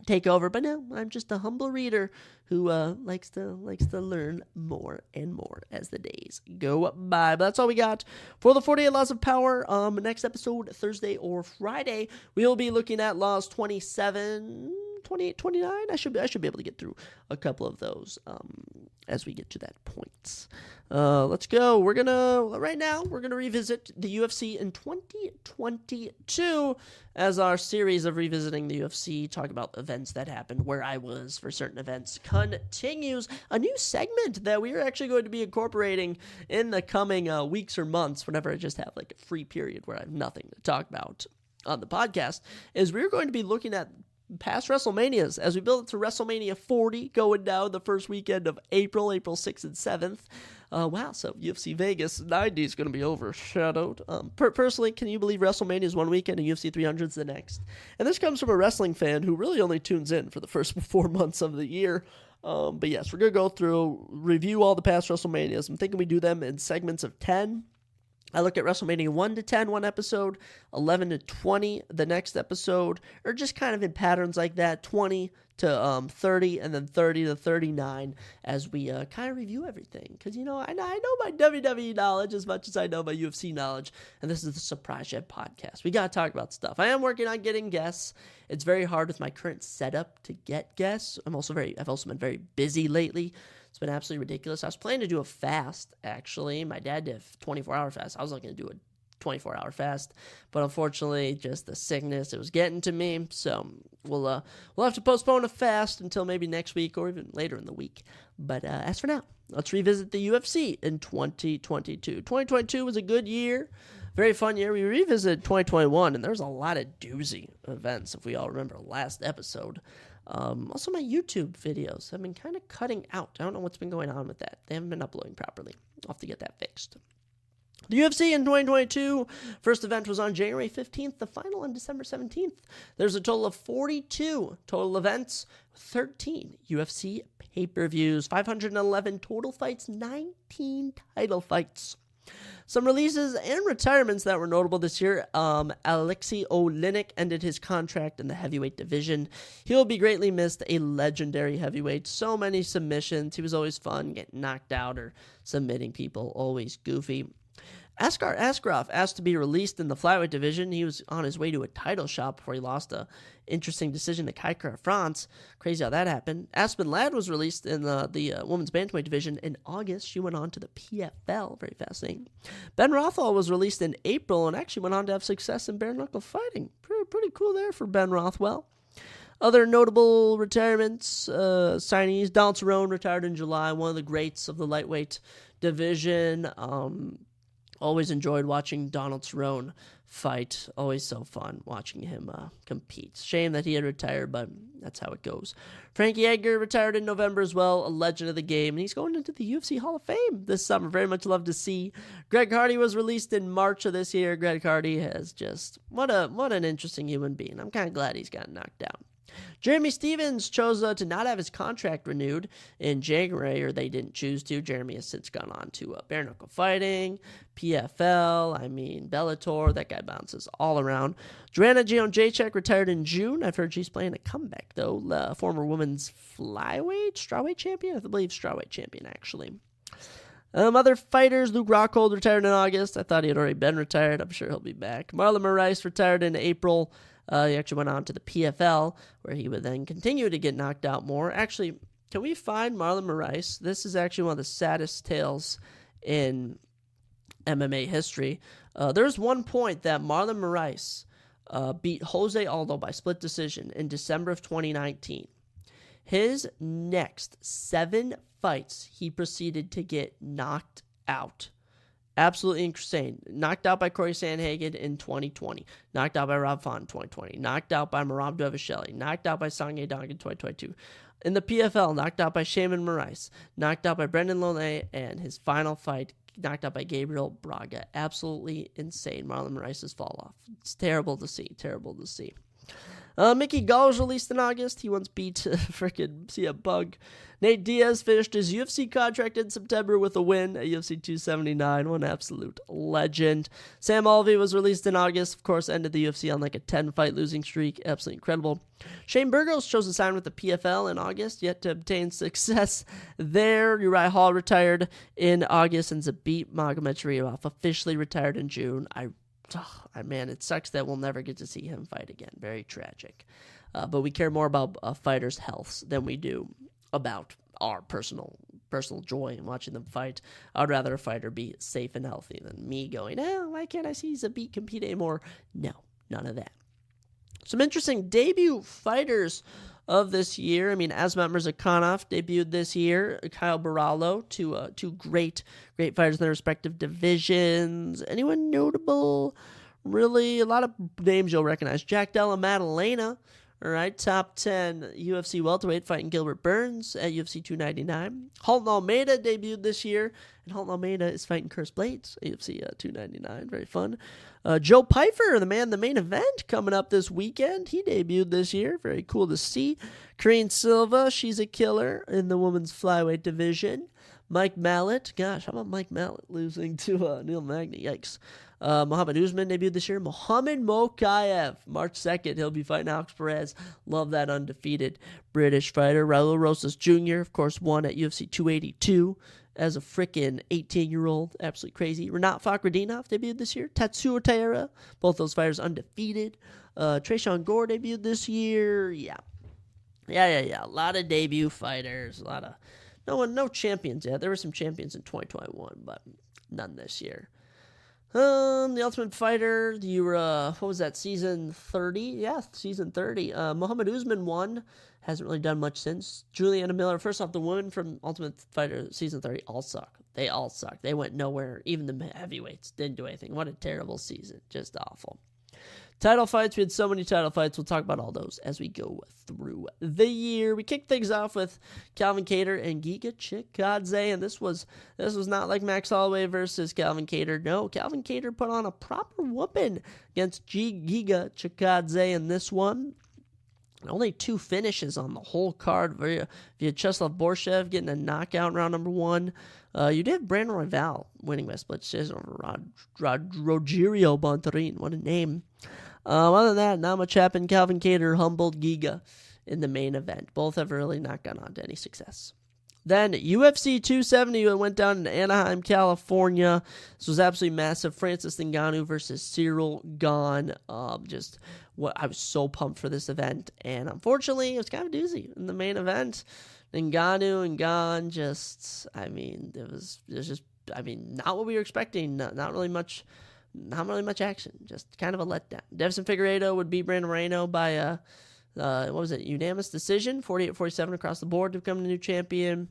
take over. But no, I'm just a humble reader who likes to learn more and more as the days go by. But that's all we got for the 48 Laws of Power. Next episode, Thursday or Friday, we'll be looking at Laws 27... 28, 29, I should be able to get through a couple of those as we get to that point. Let's go. Right now, we're going to revisit the UFC in 2022 as our series of revisiting the UFC, talk about events that happened, where I was for certain events, continues. A new segment that we are actually going to be incorporating in the coming weeks or months, whenever I just have like a free period where I have nothing to talk about on the podcast, is we're going to be looking at past WrestleManias as we build to WrestleMania 40 going down the first weekend of April 6th and 7th. Wow, so UFC Vegas 90 is going to be overshadowed. Personally, can you believe WrestleMania is one weekend and UFC 300 is the next? And this comes from a wrestling fan who really only tunes in for the first 4 months of the year. But yes, we're going to go through, review all the past WrestleManias. I'm thinking we do them in segments of 10. I look at WrestleMania 1 to 10 one episode, 11 to 20 the next episode, or just kind of in patterns like that, 20 to 30, and then 30 to 39 as we kind of review everything. Because, I know my WWE knowledge as much as I know my UFC knowledge, and this is the Surprise Jet podcast. We got to talk about stuff. I am working on getting guests. It's very hard with my current setup to get guests. I've also been very busy lately. It's been absolutely ridiculous. I was planning to do a fast, actually. My dad did a 24-hour fast. I was looking to do a 24-hour fast, but unfortunately, just the sickness, it was getting to me. So we'll have to postpone a fast until maybe next week or even later in the week. But as for now, let's revisit the UFC in 2022. 2022 was a good year. Very fun year. We revisited 2021, and there's a lot of doozy events, if we all remember last episode. Also, my YouTube videos have been kind of cutting out. I don't know what's been going on with that. They haven't been uploading properly. I'll have to get that fixed. The UFC in 2022, first event was on January 15th, the final on December 17th. There's a total of 42 total events, 13 UFC pay-per-views, 511 total fights, 19 title fights. Some releases and retirements that were notable this year. Alexei Oleinik ended his contract in the heavyweight division. He will be greatly missed, a legendary heavyweight. So many submissions. He was always fun, getting knocked out or submitting people, always goofy. Askar Askarov asked to be released in the flyweight division. He was on his way to a title shot before he lost a interesting decision to Kai France. Crazy how that happened. Aspen Ladd was released in the women's bantamweight division in August. She went on to the PFL. Very fascinating. Ben Rothwell was released in April and actually went on to have success in bare knuckle fighting. Pretty cool there for Ben Rothwell. Other notable retirements, signees. Donald Cerrone retired in July, one of the greats of the lightweight division. Always enjoyed watching Donald Cerrone fight. Always so fun watching him compete. Shame that he had retired, but that's how it goes. Frankie Edgar retired in November as well, a legend of the game, and he's going into the UFC Hall of Fame this summer. Very much love to see. Greg Hardy was released in March of this year. Greg Hardy has just, what an interesting human being. I'm kind of glad he's gotten knocked down. Jeremy Stevens chose to not have his contract renewed in January, or they didn't choose to. Jeremy has since gone on to bare knuckle fighting, PFL, Bellator. That guy bounces all around. Joanna Jędrzejczyk retired in June. I've heard she's playing a comeback, though. Former women's strawweight champion? I believe strawweight champion, actually. Other fighters, Luke Rockhold retired in August. I thought he had already been retired. I'm sure he'll be back. Marlon Moraes retired in April. He actually went on to the PFL, where he would then continue to get knocked out more. Actually, can we find Marlon Moraes? This is actually one of the saddest tales in MMA history. There's one point that Marlon Moraes beat Jose Aldo by split decision in December of 2019. His next 7 fights, he proceeded to get knocked out. Absolutely insane. Knocked out by Corey Sandhagen in 2020. Knocked out by Rob Font in 2020. Knocked out by Merab Dvalishvili. Knocked out by Song Yadong in 2022. In the PFL, knocked out by Shaman Moraes. Knocked out by Brendan Lone. And his final fight, knocked out by Gabriel Braga. Absolutely insane. Marlon Moraes' fall off. It's terrible to see. Terrible to see. Mickey Gall was released in August. He once beat frickin' CM Punk. Nate Diaz finished his UFC contract in September with a win at UFC 279. One absolute legend. Sam Alvey was released in August. Of course, ended the UFC on like a 10-fight losing streak. Absolutely incredible. Shane Burgos chose to sign with the PFL in August, yet to obtain success there. Uriah Hall retired in August, and Zabit Magomedsharipov officially retired in June. Man, it sucks that we'll never get to see him fight again. Very tragic. But we care more about fighters' health than we do about our personal joy in watching them fight. I'd rather a fighter be safe and healthy than me going, why can't I see Zabit compete anymore? No, none of that. Some interesting debut fighters of this year. Asmat Mirzakhanov debuted this year. Kyle Barallo, two great fighters in their respective divisions. Anyone notable? Really, a lot of names you'll recognize. Jack Della Maddalena All right, top 10 UFC welterweight fighting Gilbert Burns at UFC 299. Halton Almeida debuted this year, and Halton Almeida is fighting Curse Blades, UFC 299. Very fun. Joe Pyfer, the man, the main event coming up this weekend. He debuted this year. Very cool to see. Karine Silva, she's a killer in the women's flyweight division. Mike Mallet, gosh, how about Mike Mallet losing to Neil Magny? Yikes. Muhammad Usman debuted this year. Mohamed Mokaev, March 2nd, he'll be fighting Alex Perez. Love that undefeated British fighter. Raul Rosas Jr., of course, won at UFC 282 as a frickin' 18-year-old. Absolutely crazy. Renat Fakhretdinov debuted this year. Tatsuo Taira, both those fighters undefeated. Trayshawn Gore debuted this year. Yeah. A lot of debut fighters. A lot of... No champions yet. There were some champions in 2021, but none this year. The Ultimate Fighter, what was that, season 30? Yeah, season 30. Muhammad Usman won. Hasn't really done much since. Juliana Miller, first off, the women from Ultimate Fighter season 30 all suck. They all suck. They went nowhere. Even the heavyweights didn't do anything. What a terrible season. Just awful. Title fights, we had so many title fights. We'll talk about all those as we go through the year. We kicked things off with Calvin Kattar and Giga Chikadze, and this was not like Max Holloway versus Calvin Kattar. No, Calvin Kattar put on a proper whooping against Giga Chikadze in this one. Only 2 finishes on the whole card via Vyacheslav Borshev getting a knockout in round number 1. You did have Brandon Royval winning by split decision over Rogerio Bontorin. What a name. Other than that, not much happened. Calvin Kattar humbled Giga in the main event. Both have really not gone on to any success. Then UFC 270 went down in Anaheim, California. This was absolutely massive. Francis Ngannou versus Cyril Gane. I was so pumped for this event, and unfortunately, it was kind of a doozy in the main event. Ngannou and Gane it was just not what we were expecting. Not really much action. Just kind of a letdown. Devson Figueiredo would beat Brandon Moreno by unanimous decision, 48-47 across the board to become the new champion.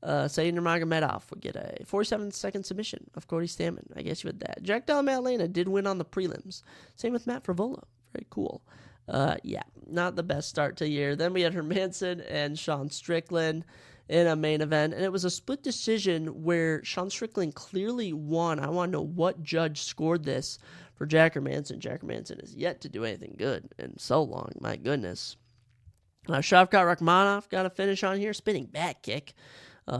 Said Nurmagomedov would get a 47-second submission of Cody Stamann. I guess you had that. Jack Della Maddalena did win on the prelims. Same with Matt Frevola. Very cool. Not the best start to the year. Then we had Hermanson and Sean Strickland in a main event, and it was a split decision where Sean Strickland clearly won. I want to know what judge scored this for Jack Hermanson. Jack Hermanson has yet to do anything good in so long. My goodness. Shavkat Rakhmonov got a finish on here. Spinning back kick.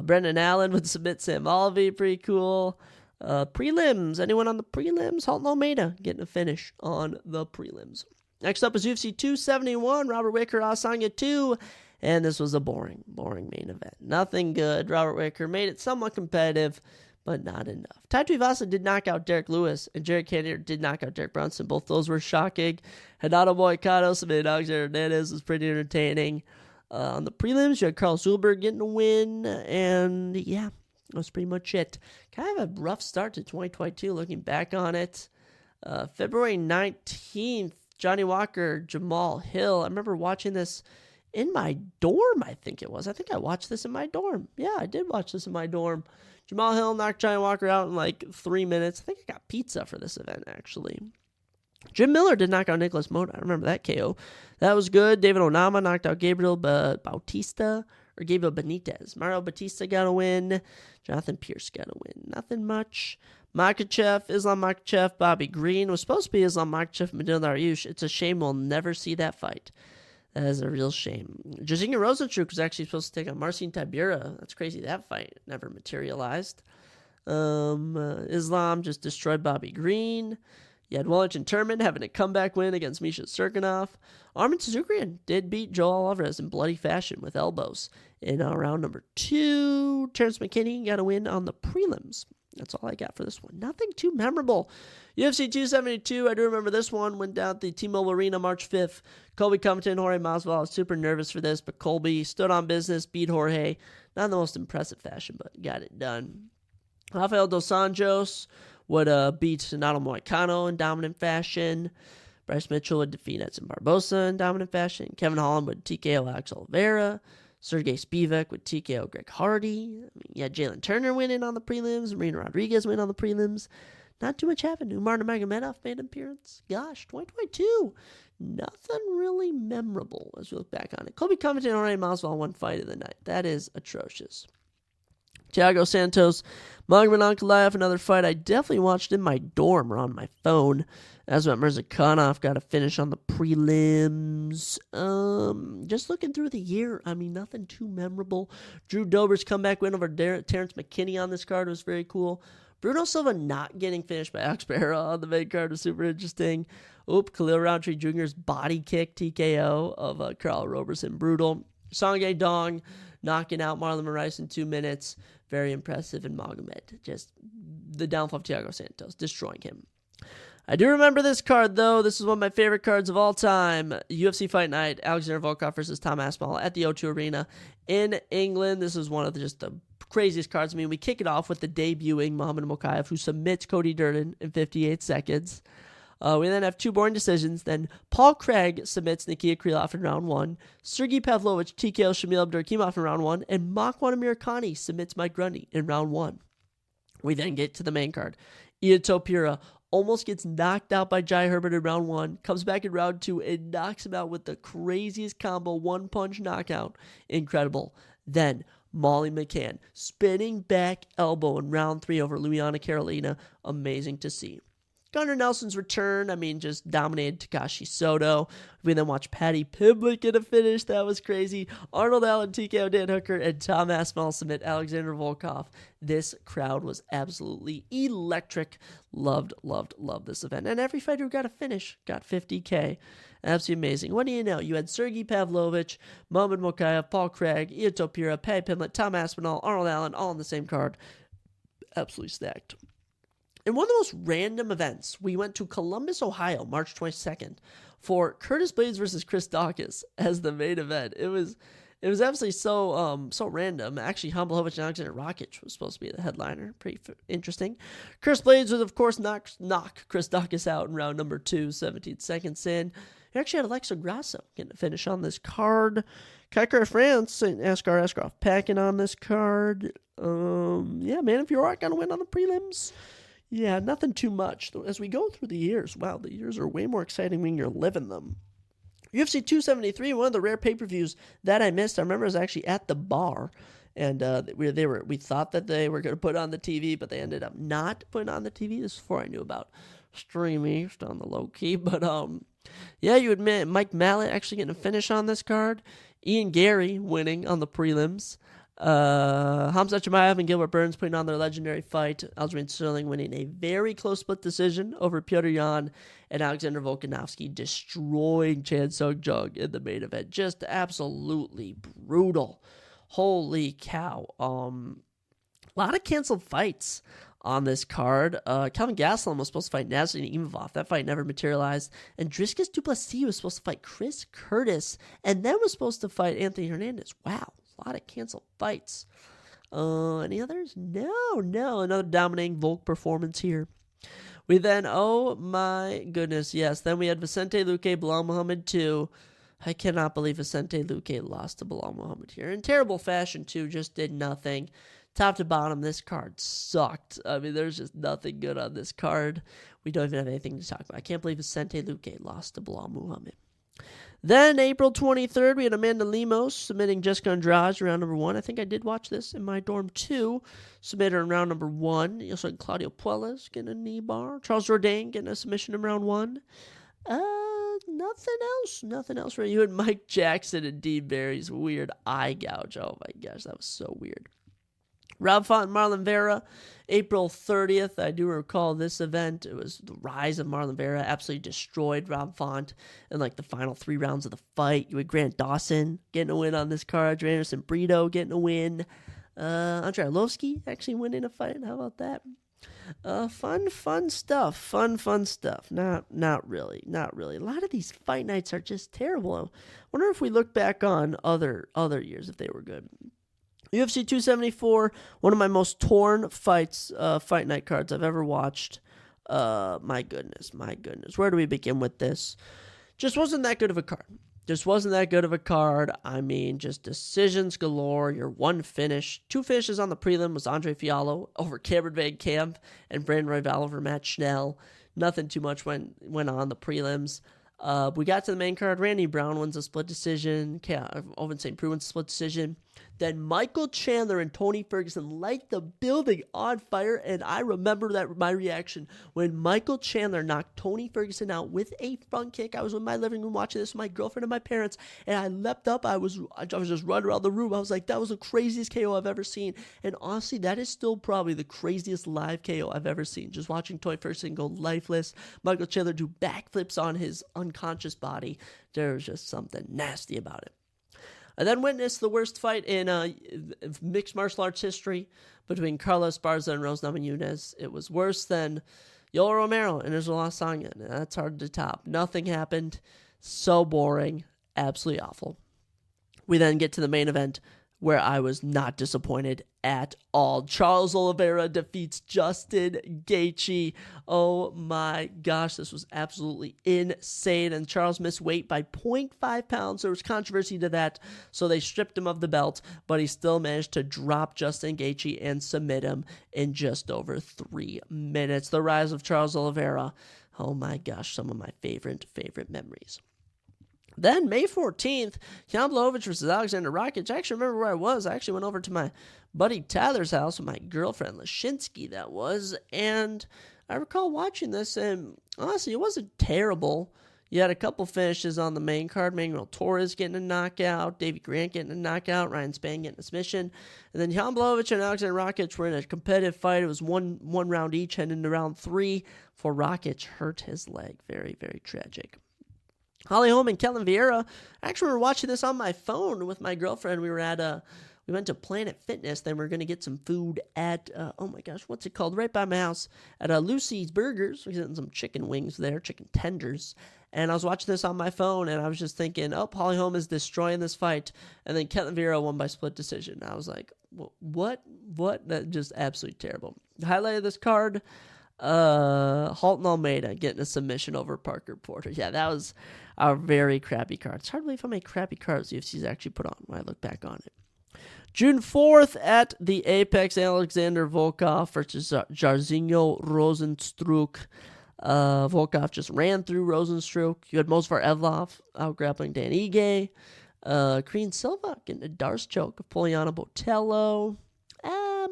Brendan Allen would submit Sam Alvey. Pretty cool. Prelims. Anyone on the prelims? Halton Almeida getting a finish on the prelims. Next up is UFC 271. Robert Whittaker, Adesanya 2. And this was a boring main event. Nothing good. Robert Whittaker made it somewhat competitive, but not enough. Tai Tuivasa did knock out Derek Lewis, and Jared Cannonier did knock out Derek Brunson. Both those were shocking. Renato Moicano submitted Alexander Hernandez. Was pretty entertaining. On the prelims, you had Carl Zulberg getting a win, and yeah, that was pretty much it. Kind of a rough start to 2022, looking back on it. February 19th, Johnny Walker, Jamal Hill. I remember watching this in my dorm, I think it was. I think I watched this in my dorm. Yeah, I did watch this in my dorm. Jamal Hill knocked Johnny Walker out in like 3 minutes. I think I got pizza for this event, actually. Jim Miller did knock out Nicholas Mota. I remember that KO. That was good. David Onama knocked out Gabriel Benitez. Mario Batista got a win. Jonathan Pierce got a win. Nothing much. Islam Makhachev, Bobby Green. It was supposed to be Islam Makhachev, Medina Dariush. It's a shame we'll never see that fight. That is a real shame. Jairzinho Rozenstruik was actually supposed to take on Marcin Tybura. That's crazy. That fight never materialized. Islam just destroyed Bobby Green. You had Wellington Turman having a comeback win against Misha Serkinov. Arman Tsarukyan did beat Joel Alvarez in bloody fashion with elbows in round number 2. Terrence McKinney got a win on the prelims. That's all I got for this one. Nothing too memorable. UFC 272, I do remember this one. Went down at the T-Mobile Arena March 5th. Colby Covington, Jorge Masvidal. I was super nervous for this, but Colby stood on business, beat Jorge. Not in the most impressive fashion, but got it done. Rafael Dos Anjos would beat Renato Moicano in dominant fashion. Bryce Mitchell would defeat Edson Barbosa in dominant fashion. Kevin Holland would TKO Alex Oliveira. Sergey Spivak would TKO Greg Hardy. You had Jalen Turner winning on the prelims. Marina Rodriguez win on the prelims. Not too much happened. Umar Nurmagomedov made an appearance. Gosh, 2022. nothing really memorable as we look back on it. Colby Covington already Masvidal one fight of the night. That is atrocious. Thiago Santos, Magomedov Ankalaev, another fight I definitely watched in my dorm or on my phone. Azmat Mirzakhanov got a finish on the prelims. Just looking through the year, I mean, nothing too memorable. Drew Dober's comeback win over Terrence McKinney on this card was very cool. Bruno Silva not getting finished by Alex Pereira on the main card was super interesting. Khalil Roundtree Jr.'s body kick TKO of Carl Roberson, brutal. Song Dong knocking out Marlon Moraes in 2 minutes. Very impressive. And Magomed, just the downfall of Thiago Santos, destroying him. I do remember this card, though. This is one of my favorite cards of all time. UFC Fight Night, Alexander Volkov versus Tom Aspinall at the O2 Arena in England. This is one of just the craziest cards. I mean, we kick it off with the debuting Muhammad Mokaev, who submits Cody Durden in 58 seconds. We then have 2 boring decisions. Then Paul Craig submits Nikita Krylov in round 1. Sergey Pavlovich TKOs Shamil Abdurakhimov in round 1. And Makwan Amirkhani submits Mike Grundy in round 1. We then get to the main card. Ian Topira almost gets knocked out by Jai Herbert in round 1. Comes back in round 2 and knocks him out with the craziest combo. 1-punch knockout. Incredible. Then Molly McCann spinning back elbow in round 3 over Luiana Carolina. Amazing to see. Gunnar Nelson's return, I mean, just dominated Takashi Soto. We then watched Patty Pimblett get a finish. That was crazy. Arnold Allen, TKO Dan Hooker, and Tom Aspinall submit Alexander Volkov. This crowd was absolutely electric. Loved this event. And every fighter who got a finish got $50K. Absolutely amazing. What do you know? You had Sergey Pavlovich, Muhammad Mokaev, Paul Craig, Ian Topira, Patty Pimblett, Tom Aspinall, Arnold Allen, all on the same card. Absolutely stacked. In one of the most random events, we went to Columbus, Ohio, March 22nd, for Curtis Blades versus Chris Daukaus as the main event. It was absolutely so random. Actually, Humblhovich and Alexander Rakic was supposed to be the headliner. Pretty interesting. Chris Blades would, of course, knock Chris Daukaus out in round number 2, 17 seconds in. He actually had Alexa Grasso getting a finish on this card. Kaikar France and Askar Askarov packing on this card. Yeah, man, if you are going to win on the prelims, yeah, nothing too much. As we go through the years, wow, the years are way more exciting when you're living them. UFC 273, one of the rare pay-per-views that I missed. I remember I was actually at the bar, and we thought that they were going to put it on the TV, but they ended up not putting it on the TV. This is before I knew about streaming, just on the low key. But yeah, you admit Mike Mallet actually getting a finish on this card. Ian Gary winning on the prelims. Hamza Chimaev and Gilbert Burns putting on their legendary fight. Aljamain Sterling winning a very close split decision over Piotr Jan, and Alexander Volkanovski destroying Chan Sung Jung in the main event. Just absolutely brutal. Holy cow. A lot of canceled fights on this card. Kelvin Gastelum was supposed to fight Nasruddin Imavov. That fight never materialized. And Dricus du Plessis was supposed to fight Chris Curtis, and then was supposed to fight Anthony Hernandez. Wow. A lot of canceled fights. Any others? No. Another dominating Volk performance here. We then, oh my goodness, yes. Then we had Vicente Luque, Bilal Muhammad 2. I cannot believe Vicente Luque lost to Bilal Muhammad here. In terrible fashion, too. Just did nothing. Top to bottom, this card sucked. I mean, there's just nothing good on this card. We don't even have anything to talk about. I can't believe Vicente Luque lost to Bilal Muhammad. Then, April 23rd, we had Amanda Lemos submitting Jessica Andrade round number 1. I think I did watch this in my dorm, too. Submitted her in round number 1. You also had Claudio Puelles getting a knee bar. Charles Jourdain getting a submission in round 1. Nothing else for you. And Mike Jackson and Dean Barry's weird eye gouge. Oh, my gosh, that was so weird. Rob Font and Marlon Vera, April 30th. I do recall this event. It was the rise of Marlon Vera. Absolutely destroyed Rob Font in like the final 3 rounds of the fight. You had Grant Dawson getting a win on this card. Andre Anderson Brito getting a win. Andrei Arlovsky actually winning a fight. How about that? Fun stuff. Fun stuff. Not really. A lot of these fight nights are just terrible. I wonder if we look back on other years if they were good. UFC 274, one of my most torn fight night cards I've ever watched. My goodness. Where do we begin with this? Just wasn't that good of a card. I mean, just decisions galore. Your one finish. 2 finishes on the prelim was Andre Fiallo over Cameron Van Camp and Brandon Royval over Matt Schnell. Nothing too much went on the prelims. We got to the main card. Randy Brown wins a split decision. Owen St. Preux wins a split decision. Then Michael Chandler and Tony Ferguson light the building on fire, and I remember that my reaction when Michael Chandler knocked Tony Ferguson out with a front kick. I was in my living room watching this with my girlfriend and my parents, and I leapt up. I was just running around the room. I was like, that was the craziest KO I've ever seen. And honestly, that is still probably the craziest live KO I've ever seen. Just watching Tony Ferguson go lifeless, Michael Chandler do backflips on his unconscious body. There was just something nasty about it. I then witnessed the worst fight in mixed martial arts history between Carlos Barza and Rose Namajunas. It was worse than Yoel Romero and Israel Adesanya. That's hard to top. Nothing happened. So boring. Absolutely awful. We then get to the main event, where I was not disappointed at all. Charles Oliveira defeats Justin Gaethje. Oh my gosh, this was absolutely insane. And Charles missed weight by 0.5 pounds. There was controversy to that, so they stripped him of the belt, but he still managed to drop Justin Gaethje and submit him in just over 3 minutes. The rise of Charles Oliveira. Oh my gosh, some of my favorite memories. Then, May 14th, Jan Blachowicz versus Alexander Rakic. I actually remember where I was. I actually went over to my buddy Tyler's house with my girlfriend, Lashinsky, that was. And I recall watching this, and honestly, it wasn't terrible. You had a couple finishes on the main card. Manuel Torres getting a knockout, Davey Grant getting a knockout, Ryan Spann getting a submission. And then Jan Blachowicz and Alexander Rakic were in a competitive fight. It was one round each, heading into round 3 for Rakic. Hurt his leg. Very, very tragic. Holly Holm and Kellen Vieira. Actually, we were watching this on my phone with my girlfriend. We went to Planet Fitness. Then we were going to get some food at, oh my gosh, what's it called? Right by my house at Lucy's Burgers. We're getting some chicken wings there, chicken tenders. And I was watching this on my phone, and I was just thinking, oh, Holly Holm is destroying this fight. And then Kellen Vieira won by split decision. I was like, what? That just absolutely terrible. The highlight of this card, Halton Almeida getting a submission over Parker Porter. Yeah, that was a very crappy card. It's hard to believe how many crappy cards the UFC's actually put on when I look back on it. June 4th at the Apex, Alexander Volkov versus Jairzinho Rozenstruik. Volkov just ran through Rozenstruik. You had Movsar Evloev out-grappling Dan Ige. Green Silva getting a Darce choke of Poliana Botello.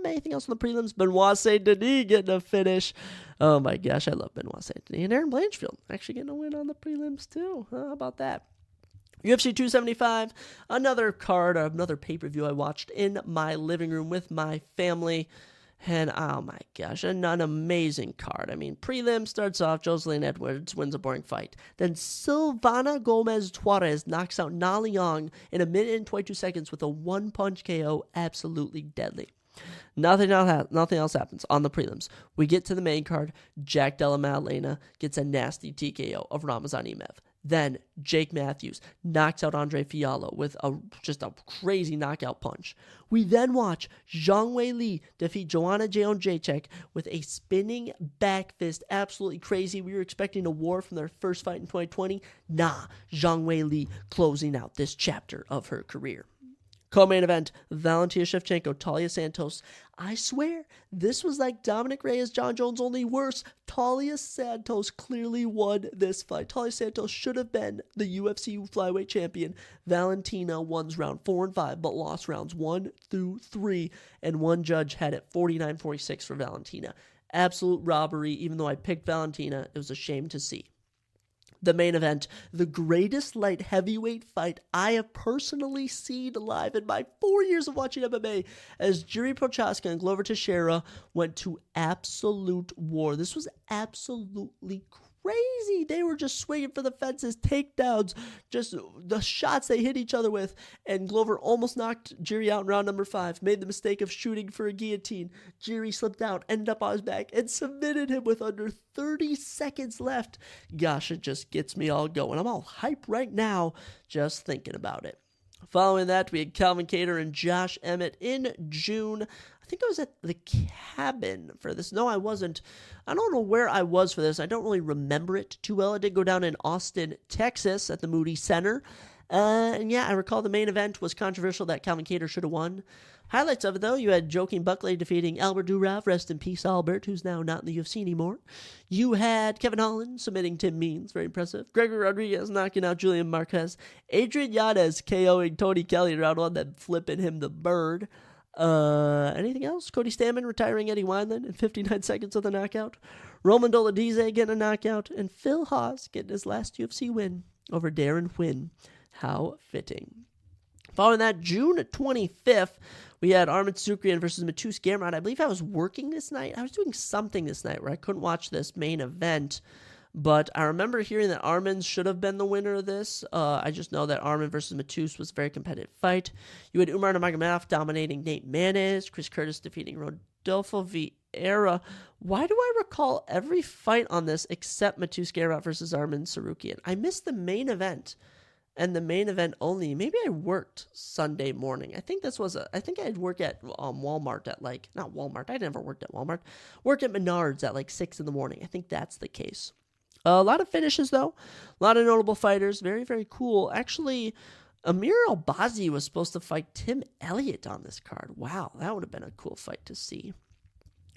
Anything else on the prelims? Benoit Saint Denis getting a finish. Oh my gosh, I love Benoit Saint Denis. And Aaron Blanchfield actually getting a win on the prelims too. How about that? UFC 275, another card, another pay-per-view I watched in my living room with my family. And oh my gosh, an amazing card. I mean, prelim starts off, Jocelyn Edwards wins a boring fight. Then Silvana Gomez-Juarez knocks out Na Liang in 1 minute and 22 seconds with a one-punch KO, absolutely deadly. Nothing else happens on the prelims. We get to the main card. Jack Della Maddalena gets a nasty TKO of Ramazan Imavov. Then Jake Matthews knocks out Andre Fiallo with just a crazy knockout punch. We then watch Zhang Wei Li defeat Joanna Jędrzejczyk with a spinning back fist. Absolutely crazy. We were expecting a war from their first fight in 2020. Nah, Zhang Wei Li closing out this chapter of her career. Co-main event, Valentina Shevchenko, Talia Santos. I swear, this was like Dominic Reyes, John Jones, only worse. Talia Santos clearly won this fight. Talia Santos should have been the UFC flyweight champion. Valentina won round 4 and 5, but lost rounds 1 through 3, and one judge had it 49-46 for Valentina. Absolute robbery. Even though I picked Valentina, it was a shame to see. The main event, the greatest light heavyweight fight I have personally seen live in my 4 years of watching MMA, as Jiri Prochazka and Glover Teixeira went to absolute war. This was absolutely crazy. They were just swinging for the fences, takedowns, just the shots they hit each other with, and Glover almost knocked Jiri out in round number 5, made the mistake of shooting for a guillotine. Jiri slipped out, ended up on his back, and submitted him with under 30 seconds left. Gosh, it just gets me all going. I'm all hype right now just thinking about it. Following that, we had Calvin Kattar and Josh Emmett in June. I think I was at the cabin for this. No, I wasn't. I don't know where I was for this. I don't really remember it too well. I did go down in Austin, Texas at the Moody Center. And yeah, I recall the main event was controversial that Calvin Kattar should have won. Highlights of it, though, you had Joaquin Buckley defeating Albert Durov, rest in peace Albert, who's now not in the UFC anymore. You had Kevin Holland submitting Tim Means, very impressive. Gregory Rodriguez knocking out Julian Marquez. Adrian Yanez KOing Tony Kelly in round one, then flipping him the bird. Anything else? Cody Stamann retiring Eddie Wineland in 59 seconds of the knockout. Roman Dolidze getting a knockout. And Phil Haas getting his last UFC win over Darren Quinn. How fitting. Following that, June 25th, we had Arman Tsukrian versus Matus Gamrot. I believe I was working this night. I was doing something this night where I couldn't watch this main event. But I remember hearing that Arman should have been the winner of this. I just know that Arman versus Matus was a very competitive fight. You had Umar Nurmagomedov dominating Nate Maness. Chris Curtis defeating Rodolfo Vieira. Why do I recall every fight on this except Matus Gamrot versus Arman Tsukrian? I missed the main event. And the main event only. Maybe I worked Sunday morning. I think I'd work at Walmart at not Walmart. I never worked at Walmart. Worked at Menards at 6 in the morning. I think that's the case. A lot of finishes though. A lot of notable fighters. Very, very cool. Actually, Amir Albazi was supposed to fight Tim Elliott on this card. Wow, that would have been a cool fight to see.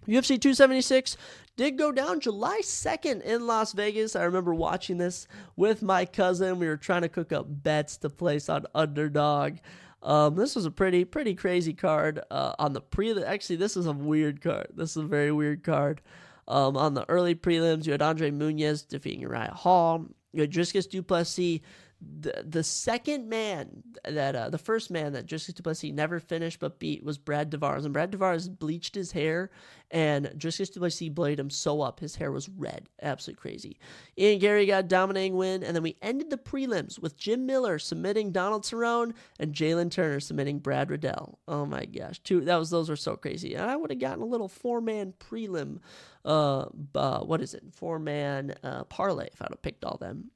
UFC 276 did go down July 2nd in Las Vegas. I remember watching this with my cousin. We were trying to cook up bets to place on Underdog. This was a pretty crazy card. On the actually, this is a weird card. This is a very weird card. On the early prelims, you had Andre Muniz defeating Uriah Hall. You had Dricus Du Plessis. The second man that the first man that Dricus Du Plessis never finished but beat was Brad Tavares, and Brad Tavares bleached his hair, and Dricus Du Plessis bladed him so up his hair was red, absolutely crazy. Ian Gary got a dominating win, and then we ended the prelims with Jim Miller submitting Donald Cerrone and Jalen Turner submitting Brad Riddell. Oh my gosh, those were so crazy, and I would have gotten a little 4-man prelim, 4-man parlay if I'd have picked all them.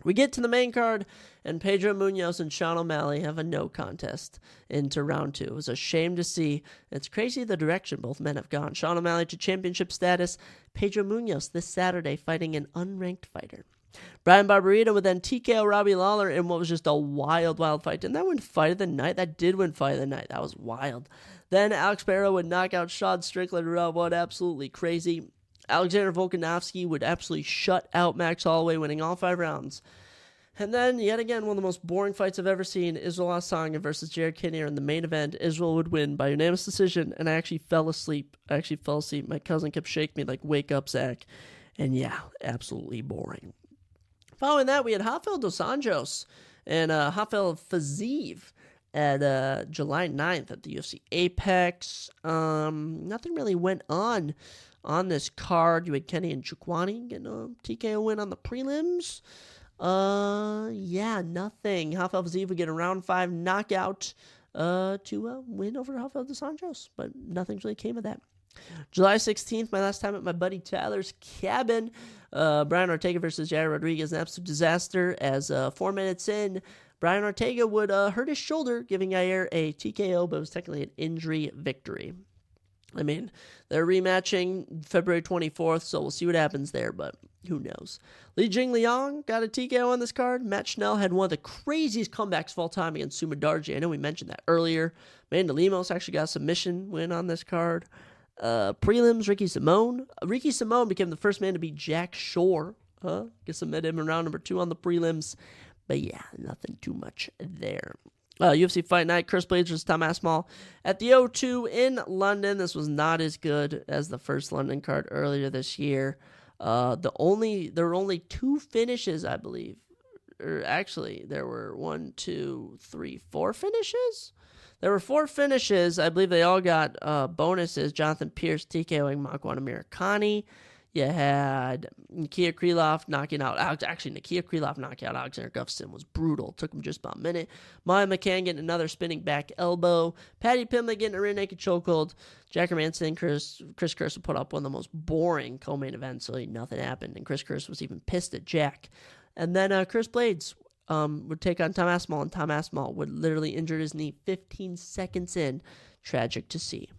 We get to the main card, and Pedro Munoz and Sean O'Malley have a no contest into round 2. It was a shame to see. It's crazy the direction both men have gone. Sean O'Malley to championship status. Pedro Munoz this Saturday fighting an unranked fighter. Brian Barberita would then TKO Robbie Lawler in what was just a wild fight. Didn't that win fight of the night? That did win fight of the night. That was wild. Then Alex Barrow would knock out Sean Strickland in round 1. Absolutely crazy. Alexander Volkanovski would absolutely shut out Max Holloway, winning all 5 rounds. And then, yet again, one of the most boring fights I've ever seen, Israel Adesanya versus Jared Kinnear in the main event. Israel would win by unanimous decision, and I actually fell asleep. My cousin kept shaking me wake up, Zach. And yeah, absolutely boring. Following that, we had Rafael Dos Anjos and Rafael Fiziev at July 9th at the UFC Apex. Nothing really went on this card. You had Kenny and Chukwani getting a TKO win on the prelims. Nothing. Rafael Fiziev would get a round 5 knockout to win over Rafael Dos Anjos, but nothing really came of that. July 16th, my last time at my buddy Tyler's cabin. Brian Ortega versus Jair Rodriguez, an absolute disaster. As 4 minutes in, Brian Ortega would hurt his shoulder, giving Jair a TKO, but it was technically an injury victory. I mean, they're rematching February 24th, so we'll see what happens there, but who knows. Li Jingliang got a TKO on this card. Matt Schnell had one of the craziest comebacks of all time against Sumadarji. I know we mentioned that earlier. Amanda Lemos actually got a submission win on this card. Prelims, Ricky Simone. Ricky Simone became the first man to beat Jack Shore. Guess I met him in round number 2 on the prelims. But yeah, nothing too much there. UFC Fight Night, Curse Blades versus Tom Aspinall at the O2 in London. This was not as good as the first London card earlier this year. There were only 2 finishes, I believe. Or actually, there were 4 finishes? There were 4 finishes. I believe they all got bonuses. Jonathan Pierce TKOing Makwan Amirkhani. You had Nakia Krylov knocking out... Actually, Nakia Krylov knocking out Alexander Gustafsson was brutal. Took him just about a minute. Maya McCann getting another spinning back elbow. Patty Pimblett getting a rear naked chokehold. Jack Hermanson, Chris Curse would put up one of the most boring co-main events, so nothing happened. And Chris Curse was even pissed at Jack. And then Curse Blades would take on Tom Aspinall, and Tom Aspinall would literally injure his knee 15 seconds in. Tragic to see.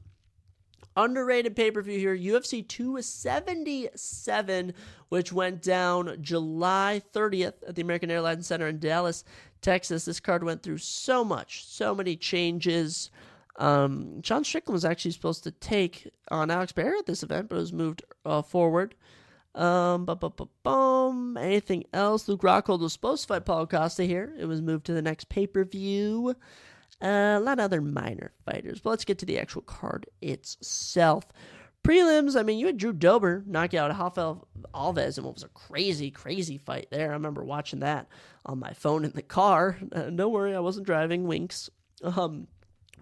Underrated pay-per-view here, UFC 277, which went down July 30th at the American Airlines Center in Dallas, Texas. This card went through so many changes. Sean Strickland was actually supposed to take on Alex Barrett at this event, but it was moved forward. Anything else? Luke Rockhold was supposed to fight Paulo Costa here. It was moved to the next pay-per-view. A lot of other minor fighters, but let's get to the actual card itself. Prelims, I mean, you had Drew Dober knock out Rafael Alves in what was a crazy fight there. I remember watching that on my phone in the car. Don't worry, I wasn't driving. Winks.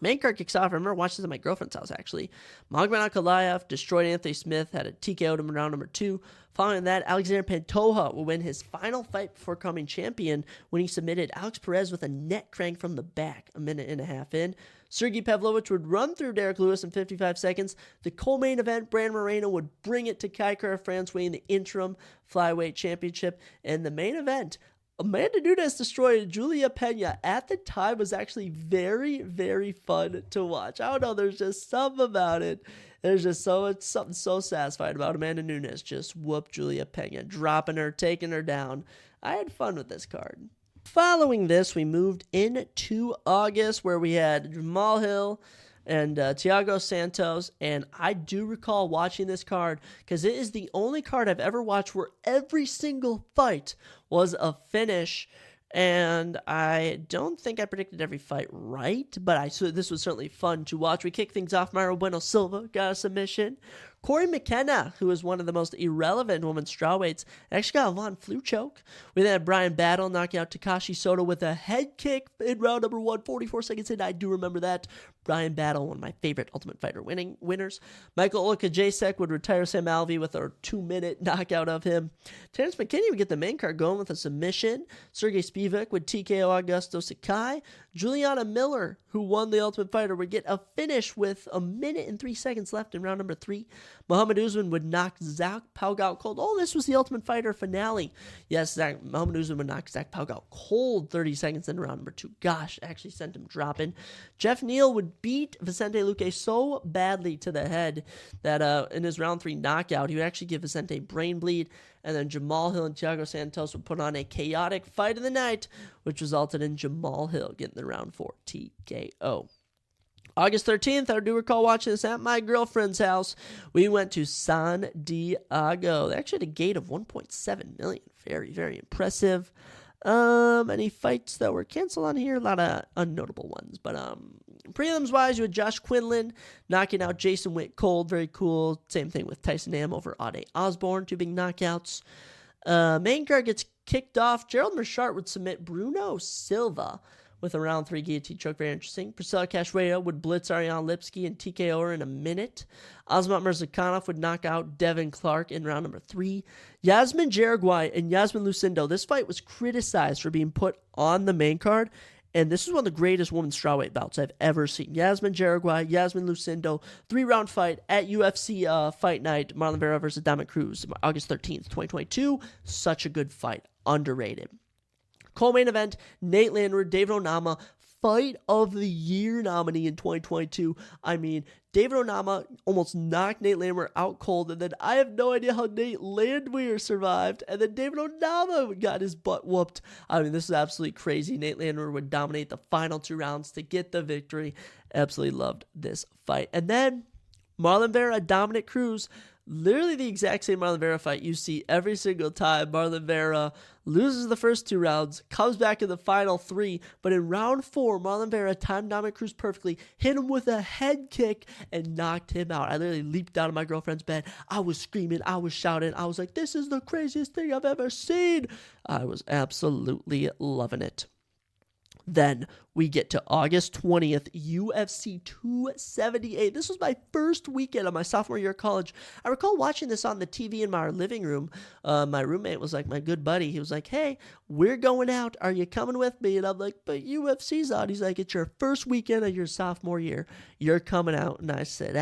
Main card kicks off. I remember watching this at my girlfriend's house, actually. Magomed Ankalaev destroyed Anthony Smith, had a TKO'd him in round number 2. Following that, Alexander Pantoja will win his final fight before becoming champion when he submitted Alex Perez with a neck crank from the back a minute and a half in. Sergey Pavlovich would run through Derek Lewis in 55 seconds. The co-main event, Brandon Moreno would bring it to Kai Kara-France weighing the interim flyweight championship. And the main event, Amanda Nunes destroyed Julia Pena. At the time, was actually very fun to watch. I don't know, there's just something about it. There's just something so satisfying about Amanda Nunes just whooped Julia Pena, dropping her, taking her down. I had fun with this card. Following this, we moved into August, where we had Jamal Hill and Thiago Santos, and I do recall watching this card because it is the only card I've ever watched where every single fight was a finish, and I don't think I predicted every fight right, but so this was certainly fun to watch. We kick things off. Mayra Bueno Silva got a submission. Corey McKenna, who is one of the most irrelevant women's strawweights, actually got a Von Flue choke. We then had Brian Battle knocking out Takashi Soto with a head kick in round number 1, 44 seconds in. I do remember that. Brian Battle, one of my favorite Ultimate Fighter winners. Michael Olakajacek would retire Sam Alvey with a 2-minute knockout of him. Terrence McKinney would get the main card going with a submission. Sergey Spivak would TKO Augusto Sakai. Juliana Miller, who won the Ultimate Fighter, would get a finish with a minute and 3 seconds left in round number 3. Muhammad Usman would knock Zach Pauga cold. Oh, this was the Ultimate Fighter finale. Yes, Muhammad Usman would knock Zach Pauga cold 30 seconds into round number 2. Gosh, actually sent him dropping. Jeff Neal would beat Vicente Luque so badly to the head that in his round 3 knockout, he would actually give Vicente brain bleed. And then Jamal Hill and Thiago Santos would put on a chaotic fight of the night, which resulted in Jamal Hill getting the round 4 TKO. August 13th, I do recall watching this at my girlfriend's house. We went to San Diego. They actually had a gate of 1.7 million. Very impressive. Any fights that were canceled on here? A lot of unnotable ones. But prelims-wise, you had Josh Quinlan knocking out Jason Witt cold. Very cool. Same thing with Tyson Nam over Ade Osborne. 2 big knockouts. Main card gets kicked off. Gerald Mershart would submit Bruno Silva with a round 3 guillotine choke. Very interesting. Priscilla Cachoeira would blitz Ariane Lipsky and TKO her in a minute. Osmat Mirzakhanov would knock out Devin Clark in round number 3. Yasmin Jaraguay and Yasmin Lucindo. This fight was criticized for being put on the main card, and this is one of the greatest women's strawweight bouts I've ever seen. Yasmin Jaraguay, Yasmin Lucindo, 3-round fight at UFC Fight Night. Marlon Vera versus Dominic Cruz, August 13th, 2022. Such a good fight. Underrated. Co-main event, Nate Landwehr, David Onama, Fight of the Year nominee in 2022. I mean, David Onama almost knocked Nate Landwehr out cold, and then I have no idea how Nate Landwehr survived, and then David Onama got his butt whooped. I mean, this is absolutely crazy. Nate Landwehr would dominate the final 2 rounds to get the victory. Absolutely loved this fight. And then Marlon Vera, Dominic Cruz. Literally the exact same Marlon Vera fight you see every single time. Marlon Vera loses the first 2 rounds, comes back in the final 3, but in round 4, Marlon Vera timed Dominic Cruz perfectly, hit him with a head kick, and knocked him out. I literally leaped out of my girlfriend's bed. I was screaming, I was shouting, I was like, this is the craziest thing I've ever seen. I was absolutely loving it. Then we get to August 20th, UFC 278. This was my first weekend of my sophomore year of college. I recall watching this on the TV in my living room. My roommate was like my good buddy. He was like, hey, we're going out. Are you coming with me? And I'm like, but UFC's on. He's like, it's your first weekend of your sophomore year. You're coming out. And I said,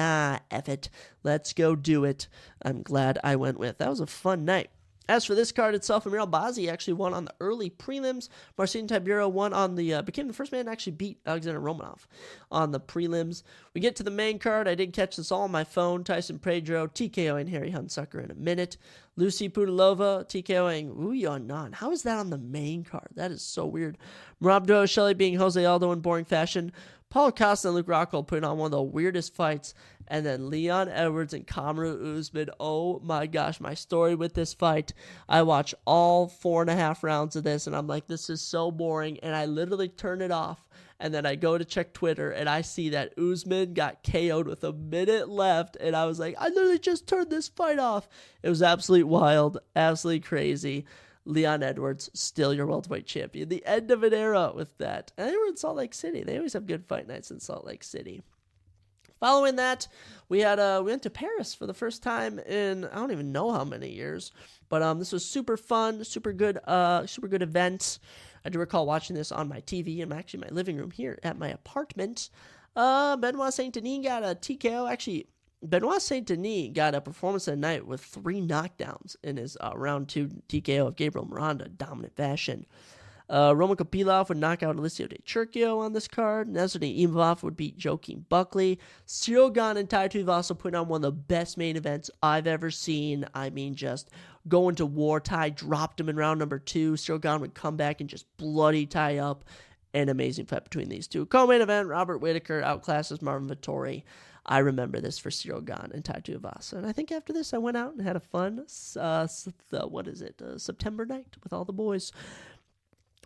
F it. Let's go do it. I'm glad I went with. That was a fun night. As for this card itself, Amir Albazi actually won on the early prelims. Marcin Tybura won on the became the first man to actually beat Alexander Romanov on the prelims. We get to the main card. I did catch this all on my phone. Tyson Pedro TKOing Harry Hunsucker in a minute. Lucy Pudilova TKOing Wu Yannan. How is that on the main card? That is so weird. Merab Dvalishvili being Jose Aldo in boring fashion. Paulo Costa and Luke Rockhold putting on one of the weirdest fights. And then Leon Edwards and Kamaru Usman. Oh my gosh, my story with this fight. I watched all 4.5 rounds of this, and I'm like, this is so boring. And I literally turn it off. And then I go to check Twitter, and I see that Usman got KO'd with a minute left. And I was like, I literally just turned this fight off. It was absolutely wild, absolutely crazy. Leon Edwards, still your welterweight champion. The end of an era with that. And they were in Salt Lake City. They always have good fight nights in Salt Lake City. Following that, we went to Paris for the first time in I don't even know how many years, but this was super fun, super good event. I do recall watching this on my TV in my living room here at my apartment. Benoit Saint Denis got a TKO. Actually, Benoit Saint Denis got a performance of the night with 3 knockdowns in his round 2 TKO of Gabriel Miranda, dominant fashion. Roman Kopylov would knock out Alessio De Chirchio on this card. Nasruddin Imavov would beat Joaquin Buckley. Cyril Gane and Tai Tuivasa putting on one of the best main events I've ever seen. I mean, just going to war. Tai dropped him in round number 2. Cyril Gane would come back and just bloody Tai up. An amazing fight between these two. Co-main event, Robert Whittaker outclasses Marvin Vettori. I remember this for Cyril Gane and Tai Tuivasa. And I think after this, I went out and had a fun, September night with all the boys.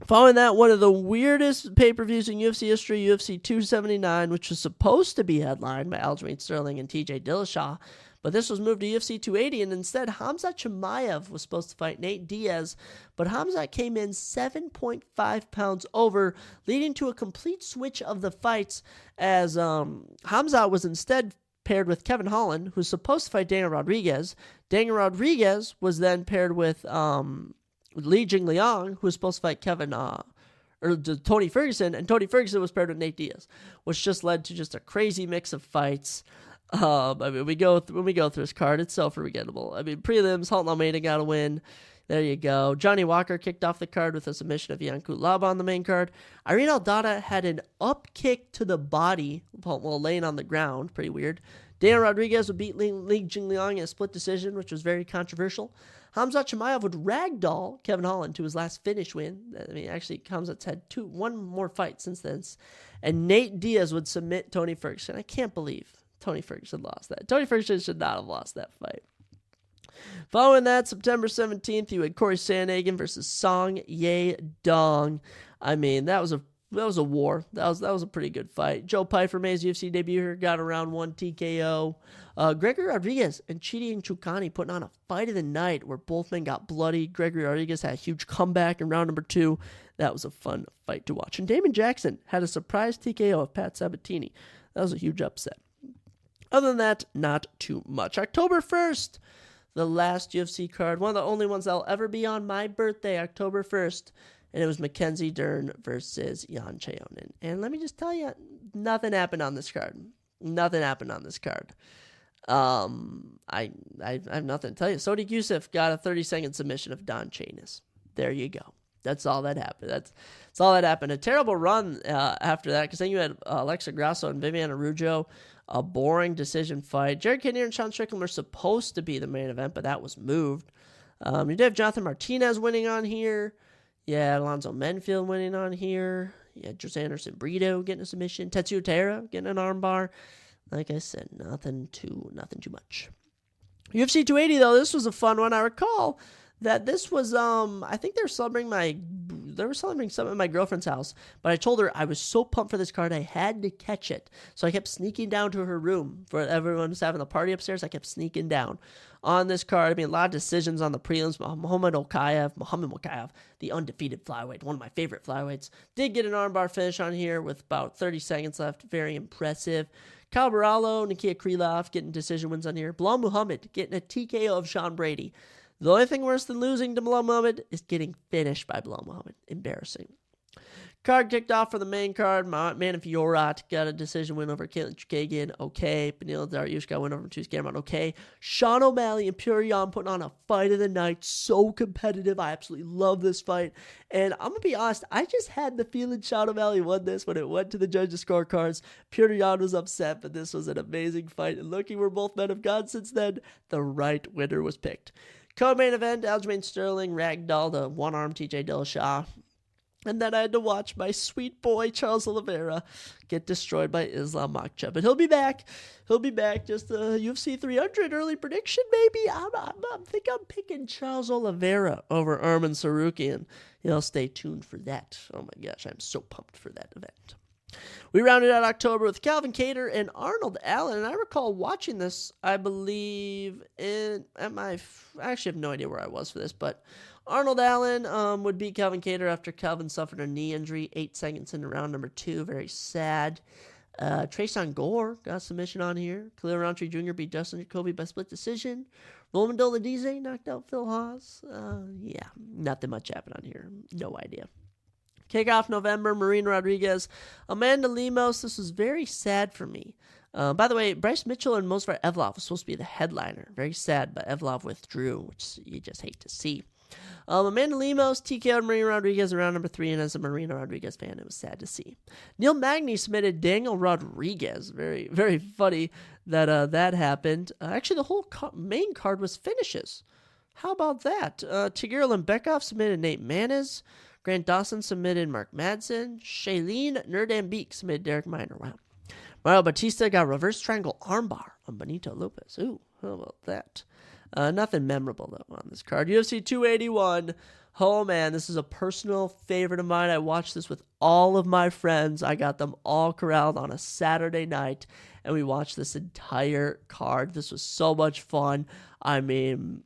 Following that, one of the weirdest pay-per-views in UFC history, UFC 279, which was supposed to be headlined by Aljamain Sterling and TJ Dillashaw, but this was moved to UFC 280, and instead Khamzat Chimaev was supposed to fight Nate Diaz, but Khamzat came in 7.5 pounds over, leading to a complete switch of the fights, as Khamzat was instead paired with Kevin Holland, who's supposed to fight Daniel Rodriguez. Daniel Rodriguez was then paired with Li Jingliang, who was supposed to fight Tony Ferguson, and Tony Ferguson was paired with Nate Diaz, which just led to just a crazy mix of fights. When we go through this card, it's so forgettable. I mean, prelims, Halton Almeida got a win. There you go. Johnny Walker kicked off the card with a submission of Ian Kutlaba on the main card. Irene Aldana had an up kick to the body while laying on the ground. Pretty weird. Daniel Rodriguez would beat Li Jingliang in a split decision, which was very controversial. Khamzat Chimaev would ragdoll Kevin Holland to his last finish win. I mean, actually, Khamzat's had one more fight since then. And Nate Diaz would submit Tony Ferguson. I can't believe Tony Ferguson lost that. Tony Ferguson should not have lost that fight. Following that, September 17th, you had Corey Sandhagen versus Song Ye Dong. I mean, that was a war. That was a pretty good fight. Joe Pyfer made his UFC debut here, got a round 1 TKO. Gregory Rodriguez and Chidi Njoku putting on a fight of the night where both men got bloody. Gregory Rodriguez had a huge comeback in round number 2. That was a fun fight to watch. And Damon Jackson had a surprise TKO of Pat Sabatini. That was a huge upset. Other than that, not too much. October 1st, the last UFC card, one of the only ones that'll ever be on my birthday, October 1st. And it was Mackenzie Dern versus Jan Chayonin. And let me just tell you, nothing happened on this card. I have nothing to tell you. Sodiq Yusuff got a 30-second submission of Don Chanis. There you go. That's all that happened. That's all that happened. A terrible run after that, because then you had Alexa Grasso and Viviane Araújo. A boring decision fight. Jared Cannonier and Sean Strickland were supposed to be the main event, but that was moved. You did have Jonathan Martinez winning on here. Yeah, Alonzo Menfield winning on here. Yeah, Jose Anderson Brito getting a submission. Tetsuya Taira getting an armbar. Like I said, nothing too much. UFC 280 though, this was a fun one. I recall that this was I think they were celebrating something at my girlfriend's house, but I told her I was so pumped for this card I had to catch it. So I kept sneaking down to her room for everyone was having a party upstairs. I kept sneaking down on this card. I mean, a lot of decisions on the prelims. Mohamed Mokaev, the undefeated flyweight, one of my favorite flyweights, did get an armbar finish on here with about 30 seconds left. Very impressive. Kyle Barallo, Nikia Krylov getting decision wins on here. Bilal Muhammad getting a TKO of Sean Brady. The only thing worse than losing to Bilal Muhammad is getting finished by Bilal Muhammad. Embarrassing. Card kicked off for the main card. Manon Fiorot got a decision win over Caitlin Chukagian. Okay. Benila Dariushka win over Mateusz Gamrot. Okay. Sean O'Malley and Purion putting on a fight of the night. So competitive. I absolutely love this fight. And I'm going to be honest, I just had the feeling Sean O'Malley won this when it went to the judges' scorecards. Purion was upset, but this was an amazing fight. And looking where both men have gone since then, the right winner was picked. Co-main event, Aljamain Sterling, Ragdoll, the one-arm TJ Dillashaw. And then I had to watch my sweet boy, Charles Oliveira, get destroyed by Islam Makhachev. But he'll be back. He'll be back. Just a UFC 300 early prediction, maybe. I think I'm picking Charles Oliveira over Arman Tsarukyan. Stay tuned for that. Oh my gosh, I'm so pumped for that event. We rounded out October with Calvin Kattar and Arnold Allen, and I recall watching this, I believe, I actually have no idea where I was for this, but Arnold Allen would beat Calvin Kattar after Calvin suffered a knee injury 8 seconds into round number 2. Very sad. Treson Gore got a submission on here. Khalil Rountree Jr. beat Justin Jacoby by split decision. Roman Dolidze knocked out Phil Haas. Yeah, nothing much happened on here. No idea. Kickoff November, Marina Rodriguez, Amanda Lemos. This was very sad for me. By the way, Bryce Mitchell and Movsar Evloev was supposed to be the headliner. Very sad, but Evloev withdrew, which you just hate to see. Amanda Lemos, TKO'd Marina Rodriguez around number 3, and as a Marina Rodriguez fan, it was sad to see. Neil Magny submitted Daniel Rodriguez. Very, very funny that that happened. Actually, the whole main card was finishes. How about that? Tigir Lembekov submitted Nate Manez. Grant Dawson submitted Mark Madsen. Shailene Nerdambeek submitted Derek Minor. Wow. Mario Batista got reverse triangle armbar on Benito Lopez. Ooh, how about that? Nothing memorable, though, on this card. UFC 281. Oh, man, this is a personal favorite of mine. I watched this with all of my friends. I got them all corralled on a Saturday night, and we watched this entire card. This was so much fun. I mean,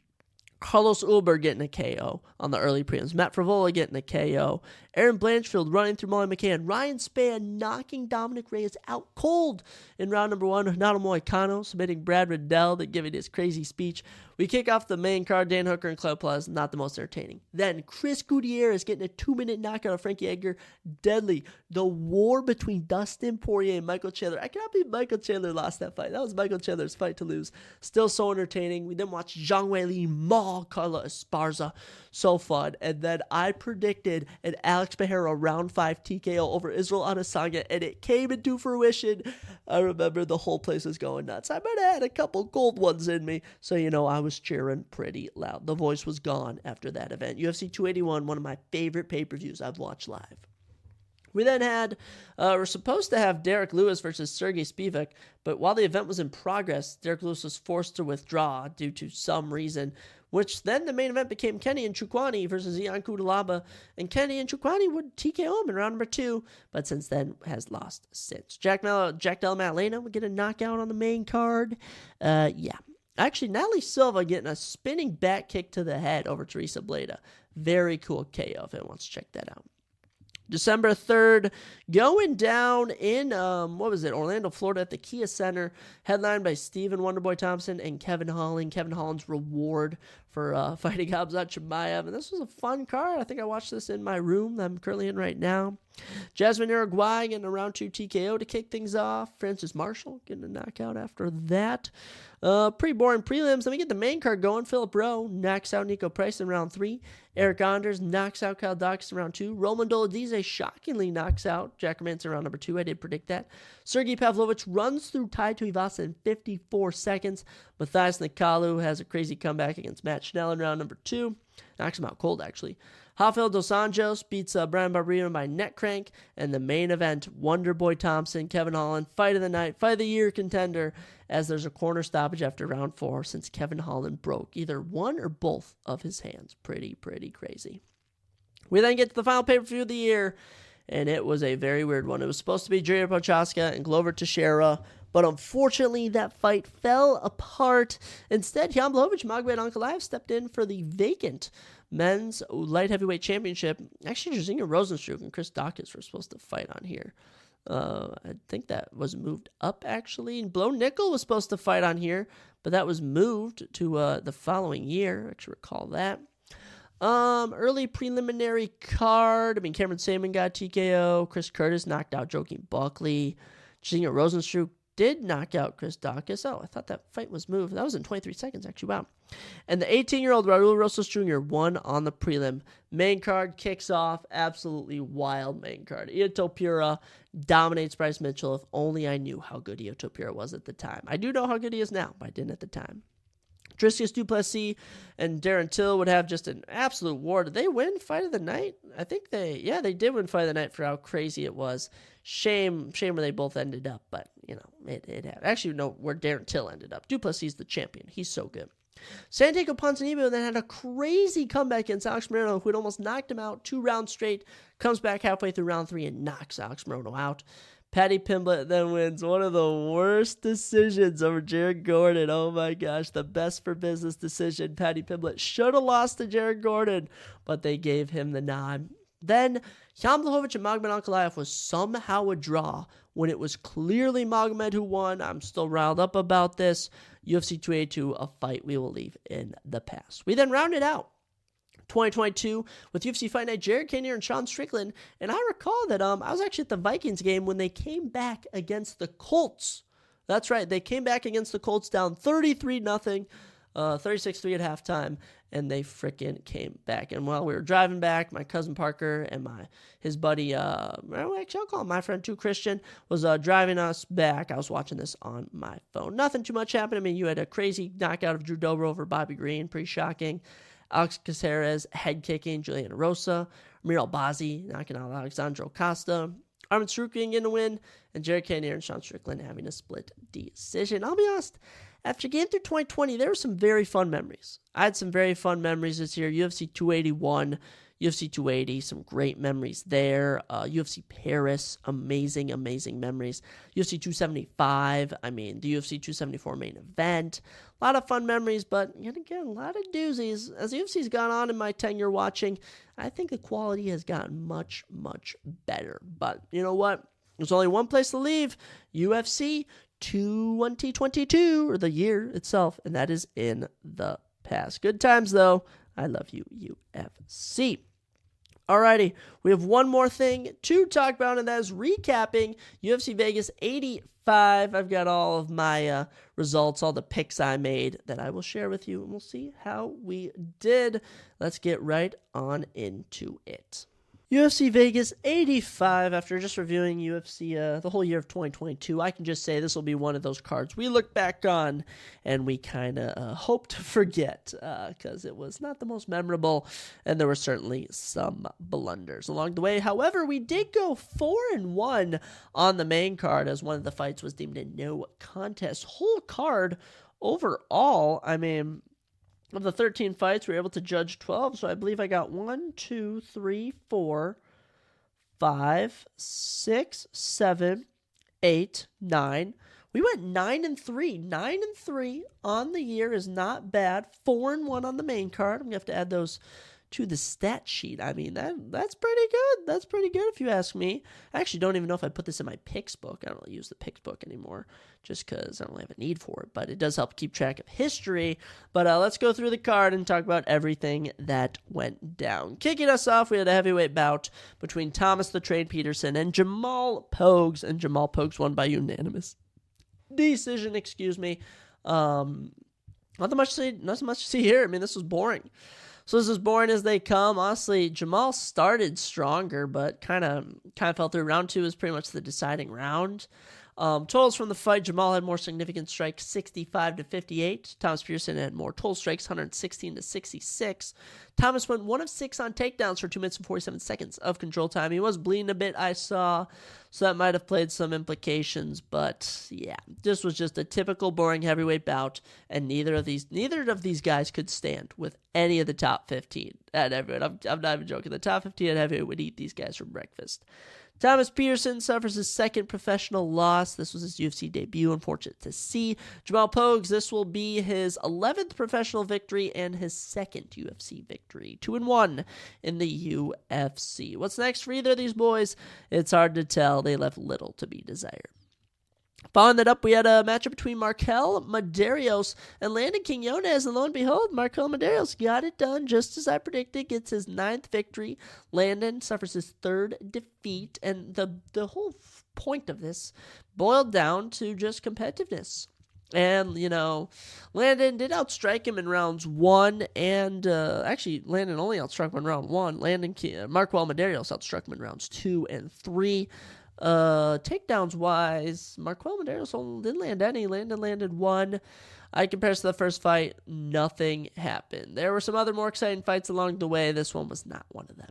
Carlos Ulber getting a KO on the early prelims. Matt Frivola getting a KO. Aaron Blanchfield running through Molly McCann. Ryan Spann knocking Dominic Reyes out cold in round number 1. Renato Moicano submitting Brad Riddell to give it his crazy speech. We kick off the main card. Dan Hooker and Cloud Plaza, not the most entertaining. Then Chris Gutierrez getting a 2-minute knockout of Frankie Edgar. Deadly. The war between Dustin Poirier and Michael Chandler. I cannot believe Michael Chandler lost that fight. That was Michael Chandler's fight to lose. Still so entertaining. We then watched Zhang Weili maul Carla Esparza. So fun. And then I predicted an Alex Pereira round 5 TKO over Israel Adesanya, and it came into fruition. I remember the whole place was going nuts. I might have had a couple gold ones in me, so I was cheering pretty loud. The voice was gone after that event. UFC 281, one of my favorite pay-per-views I've watched live. We then had, we're supposed to have Derek Lewis versus Sergey Spivak, but while the event was in progress, Derek Lewis was forced to withdraw due to some reason, which then the main event became Kenny and Chukwani versus Ian Kudalaba, and Kenny and Chukwani would TKO him in round number 2, but since then has lost since. Jack Della Maddalena would get a knockout on the main card. Yeah. Actually, Natalie Silva getting a spinning back kick to the head over Teresa Bleda. Very cool KO if anyone wants to check that out. December 3rd, going down in, Orlando, Florida at the Kia Center, headlined by Stephen Wonderboy Thompson and Kevin Holland. Kevin Holland's reward for fighting Khamzat Chimaev. And this was a fun card. I think I watched this in my room that I'm currently in right now. Jasmine Uruguay getting a round 2 TKO to kick things off. Francis Marshall getting a knockout after that. Pretty boring prelims. Then we get the main card going. Philip Rowe knocks out Nico Price in round 3. Eric Anders knocks out Kyle Dawkins in round 2. Roman Dolidze shockingly knocks out Jack Hermansson in round number 2. I did predict that. Sergey Pavlovich runs through Tai Tuivasa in 54 seconds. Matthias Nikalu has a crazy comeback against Matt Schnell in round number 2. Knocks him out cold, actually. Rafael Dos Anjos beats Brian Barberino by neck crank. And the main event, Wonderboy Thompson, Kevin Holland, fight of the night, fight of the year contender, as there's a corner stoppage after round 4 since Kevin Holland broke either one or both of his hands. Pretty crazy. We then get to the final pay-per-view of the year, and it was a very weird one. It was supposed to be Jiri Prochazka and Glover Teixeira, but unfortunately that fight fell apart. Instead, Jan Blachowicz Magomed Ankalaev stepped in for the vacant men's light heavyweight championship. Actually, Jairzinho Rozenstruik and Chris Dawkins were supposed to fight on here. I think that was moved up, actually. And Blow Nickel was supposed to fight on here, but that was moved to the following year. I actually recall that. Early preliminary card. I mean, Cameron Saman got TKO. Chris Curtis knocked out Joaquin Buckley. Jairzinho Rozenstruik did knock out Chris Daukaus. Oh, I thought that fight was moved. That was in 23 seconds, actually. Wow. And the 18-year-old Raul Rosas Jr. won on the prelim. Main card kicks off. Absolutely wild main card. Io Topura dominates Bryce Mitchell. If only I knew how good Io Topura was at the time. I do know how good he is now, but I didn't at the time. Dricus Du Plessis and Darren Till would have just an absolute war. Did they win Fight of the Night? I think they did win Fight of the Night for how crazy it was. Shame where they both ended up, but, it happened. Actually, no, where Darren Till ended up. Du Plessis is the champion. He's so good. Santiago Ponzinibbio then had a crazy comeback against Alex Morono, who had almost knocked him out 2 rounds straight, comes back halfway through round 3 and knocks Alex Morono out. Paddy Pimblett then wins one of the worst decisions over Jared Gordon. Oh my gosh, the best for business decision. Paddy Pimblett should have lost to Jared Gordon, but they gave him the nod. Then Jan Blachowicz and Magomed Ankalaev was somehow a draw when it was clearly Magomed who won. I'm still riled up about this. UFC 282, a fight we will leave in the past. We then rounded out 2022 with UFC Fight Night, Jared Cannonier and Sean Strickland. And I recall that I was actually at the Vikings game when they came back against the Colts. That's right. They came back against the Colts down 33-0, 36-3 at halftime, and they freaking came back. And while we were driving back, my cousin Parker and his buddy, actually I'll call him my friend too, Christian, was driving us back. I was watching this on my phone. Nothing too much happened. I mean, you had a crazy knockout of Drew Dober over Bobby Green, pretty shocking. Alex Caceres head kicking Julian Rosa, Amir Albazi knocking out Alexandro Costa, Arman Tsarukyan getting a win, and Jared Cannonier and Sean Strickland having a split decision. I'll be honest, after getting through 2020, there were some very fun memories. I had some very fun memories this year. UFC 281, UFC 280, some great memories there. UFC Paris, amazing memories. UFC 275, I mean, the UFC 274 main event. A lot of fun memories, but yet again, a lot of doozies. As the UFC's gone on in my tenure watching, I think the quality has gotten much, much better. But you know what? There's only one place to leave, UFC 2022, or the year itself, and that is in the past. Good times, though. I love you, UFC. Alrighty, we have one more thing to talk about, and that is recapping UFC Vegas 85. I've got all of my results, all the picks I made that I will share with you, and we'll see how we did. Let's get right on into it. UFC Vegas 85, after just reviewing UFC the whole year of 2022, I can just say this will be one of those cards we look back on and we kind of hope to forget because it was not the most memorable and there were certainly some blunders along the way. However, we did go 4-1 on the main card as one of the fights was deemed a no contest. Whole card overall, I mean, of the 13 fights, we were able to judge 12, so I believe I got 1, 2, 3, 4, 5, 6, 7, 8, 9. We went 9-3. 9-3 on the year is not bad. 4-1 on the main card. I'm going to have to add those to the stat sheet. I mean, that's pretty good. That's pretty good if you ask me. I actually don't even know if I put this in my picks book. I don't really use the picks book anymore just because I don't really have a need for it, but it does help keep track of history. But let's go through the card and talk about everything that went down. Kicking us off, we had a heavyweight bout between Thomas the Train Peterson and Jamal Pogues, and Jamal Pogues won by unanimous decision, Not much to see here. I mean, this was boring. So this is as boring as they come. Honestly, Jamal started stronger, but kind of fell through. Round 2 is pretty much the deciding round. Totals from the fight, Jamal had more significant strikes, 65-58. Thomas Pearson had more total strikes, 116-66. Thomas went 1 of 6 on takedowns for 2 minutes and 47 seconds of control time. He was bleeding a bit, I saw, so that might have played some implications. But yeah, this was just a typical boring heavyweight bout, and neither of these guys could stand with any of the top 15 at heavyweight. I'm not even joking. The top 15 at heavyweight would eat these guys for breakfast. Thomas Peterson suffers his second professional loss. This was his UFC debut. Unfortunate to see. Jamal Pogues, this will be his 11th professional victory and his second UFC victory. 2-1 in the UFC. What's next for either of these boys? It's hard to tell. They left little to be desired. Following that up, we had a matchup between Markel Medeiros and Landon Quinones, and lo and behold, Markel Medeiros got it done just as I predicted, gets his 9th victory. Landon suffers his 3rd defeat, and the whole point of this boiled down to just competitiveness. And, Landon did outstrike him in rounds 1, and actually, Landon only outstruck him in round 1. Markel Medeiros outstruck him in rounds 2 and 3. Takedowns wise, Markel Medeiros didn't land any. Landon landed 1. I compared to the first fight, nothing happened. There were some other more exciting fights along the way. This one was not one of them.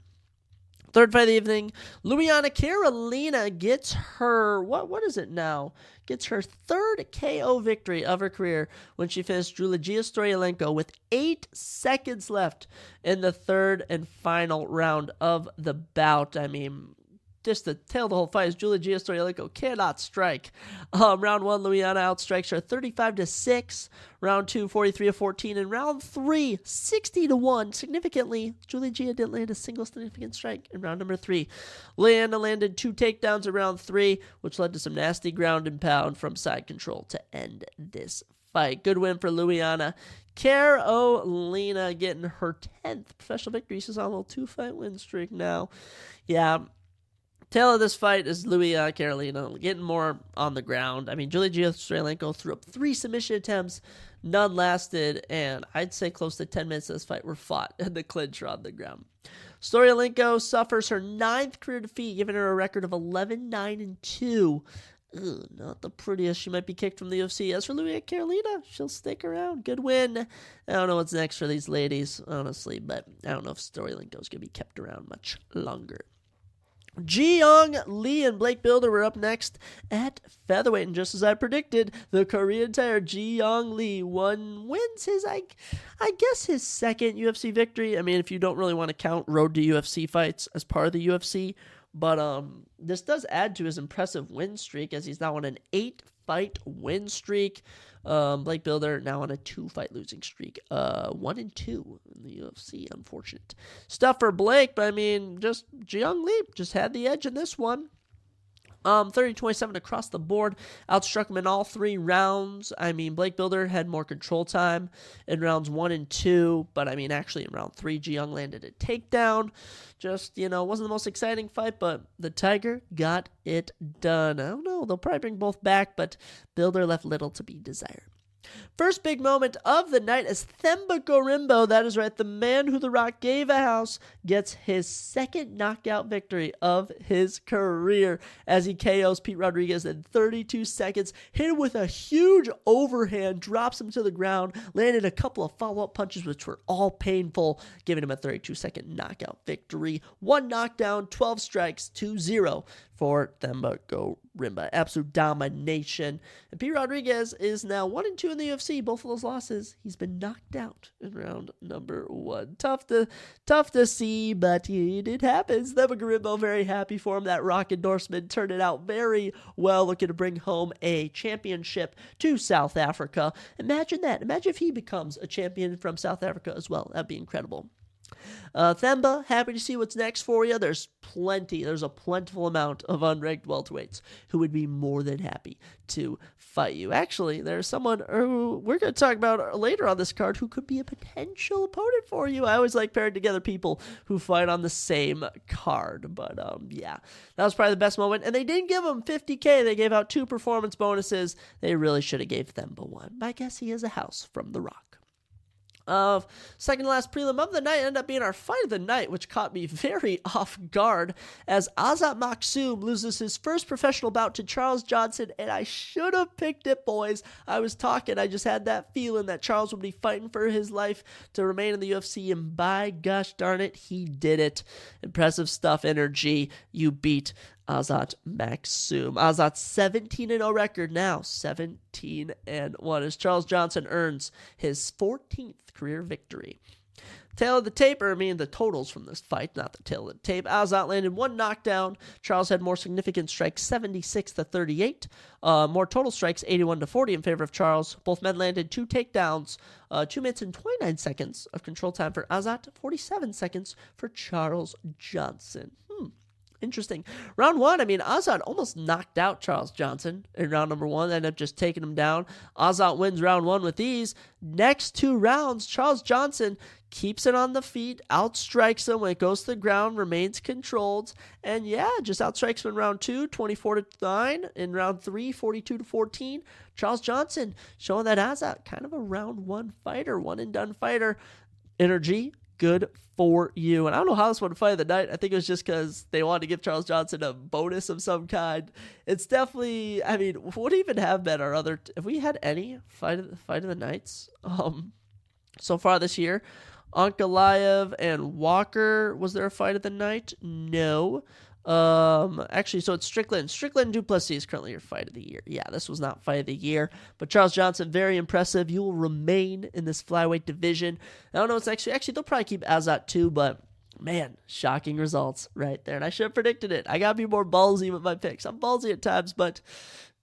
Third fight of the evening, Luliana Carolina gets her, what is it now? Gets her 3rd KO victory of her career when she finished Dolidze Storyalenko with 8 seconds left in the 3rd and final round of the bout. I mean, just to tell the whole fight is Dolidze Storyalenko cannot strike. Round 1, Luliana outstrikes her 35-6. Round 2, 43-14. And round 3, 60-1. Significantly, Dolidze didn't land a single significant strike in round number 3. Luliana landed 2 takedowns in round 3, which led to some nasty ground and pound from side control to end this fight. Good win for Luliana Carolina, getting her 10th professional victory. She's on a little 2-fight win streak now. Yeah. Tail of this fight is Luliana Carolina getting more on the ground. I mean, Dolidze Storyalenko threw up 3 submission attempts. None lasted, and I'd say close to 10 minutes of this fight were fought in the clinch or on the ground. Storyalenko suffers her 9th career defeat, giving her a record of 11-9-2. Not the prettiest. She might be kicked from the UFC. As for Luliana Carolina, she'll stick around. Good win. I don't know what's next for these ladies, honestly, but I don't know if Storyalenko's going to be kept around much longer. Ji-Young Lee and Blake Bilder were up next at featherweight, and just as I predicted, the Korean Tiger Ji-Young Lee wins his, I guess, his 2nd UFC victory. I mean, if you don't really want to count Road to UFC fights as part of the UFC, but this does add to his impressive win streak, as he's now on an 8-fight win streak. Blake Bilder now on a 2-fight losing streak, 1-2 in the UFC. Unfortunate stuff for Blake, but I mean, just Ji-Young Lee just had the edge in this one. 30-27 across the board, outstruck him in all 3 rounds. I mean, Blake Bilder had more control time in rounds 1 and 2, but I mean, actually in round 3, Ji-Young landed a takedown. Just, wasn't the most exciting fight, but the Tiger got it done. I don't know, they'll probably bring both back, but Bilder left little to be desired. First big moment of the night is Themba Gorimbo, that is right, the man who The Rock gave a house, gets his 2nd knockout victory of his career as he KOs Pete Rodriguez in 32 seconds, hit him with a huge overhand, drops him to the ground, landed a couple of follow-up punches which were all painful, giving him a 32-second knockout victory. 1 knockdown, 12 strikes, 2-0 for Themba Gorimbo. Absolute domination. And Pete Rodriguez is now 1-2 in the UFC. Both of those losses, he's been knocked out in round number 1. Tough to see, but it happens. Themba Gorimbo, very happy for him. That Rock endorsement turned it out very well, looking to bring home a championship to South Africa. Imagine that. Imagine if he becomes a champion from South Africa as well. That'd be incredible. Themba, happy to see what's next for you. There's a plentiful amount of unranked welterweights who would be more than happy to fight you. Actually, there's someone who we're going to talk about later on this card who could be a potential opponent for you. I always like pairing together people who fight on the same card, but yeah, that was probably the best moment. And they didn't give him $50K. They gave out 2 performance bonuses. They really should have gave Themba one. I guess he is a house from The Rock. Second to last prelim of the night ended up being our fight of the night, which caught me very off guard as Azat Maksum loses his first professional bout to Charles Johnson, and I should have picked it, boys. I just had that feeling that Charles would be fighting for his life to remain in the UFC, and by gosh darn it, he did it. Impressive stuff, energy. You beat Azat Maksum. Azat's 17-0 record now, 17-1, as Charles Johnson earns his 14th career victory. Tail of the tape, or I mean the totals from this fight, not the tail of the tape. Azat landed 1 knockdown. Charles had more significant strikes, 76-38. More total strikes, 81-40 in favor of Charles. Both men landed 2 takedowns, 2 minutes and 29 seconds of control time for Azat, 47 seconds for Charles Johnson. Interesting. Round one, I mean, Azat almost knocked out Charles Johnson in round number one. They ended up just taking him down. Azat wins round one with ease. Next two rounds, Charles Johnson keeps it on the feet, outstrikes him when it goes to the ground, remains controlled, and just outstrikes him in round two, 24-9. In round three, 42-14. Charles Johnson showing that Azat kind of a round one fighter, one and done fighter. Energy, good for you. And I don't know how this one fight of the night. I think it was just because they wanted to give Charles Johnson a bonus of some kind. It's definitely, I mean, what even have been our other, if we had any fight of the nights so far this year? Ankalaev and Walker, was there a fight of the night? No. Actually, so it's Strickland Duplessis is currently your fight of the year. Yeah, this was not fight of the year, but Charles Johnson, very impressive. You will remain in this flyweight division. I don't know what's actually they'll probably keep Azat too, but man, shocking results right there. And I should have predicted it. I gotta be more ballsy with my picks. I'm ballsy at times, but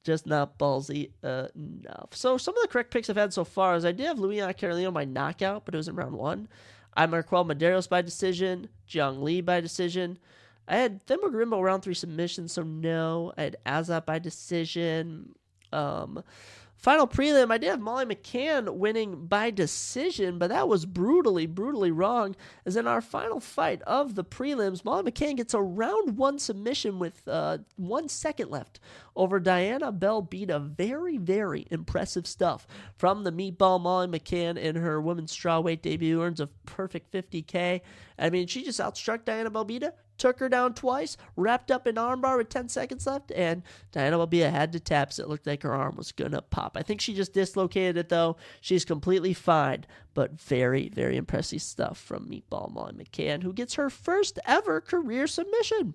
just not ballsy enough. So some of the correct picks I've had so far is I did have Luis Carolino by knockout, but it was in round one. I had Marquel Medeiros by decision, Jiang Li by decision. I had Themba Gorimbo round three submission, so no. I had Azat by decision. Final prelim, I did have Molly McCann winning by decision, but that was brutally wrong. As in our final fight of the prelims, Molly McCann gets a round one submission with 1 second left over Diana Belbita. Very impressive stuff from the meatball Molly McCann in her women's strawweight debut. Earns a perfect 50K. I mean, she just outstruck Diana Belbita, took her down twice, wrapped up in armbar with 10 seconds left, and Diana Belbita had to tap, so it looked like her arm was going to pop. I think she just dislocated it, though. She's completely fine, but very impressive stuff from Meatball Molly McCann, who gets her first ever career submission.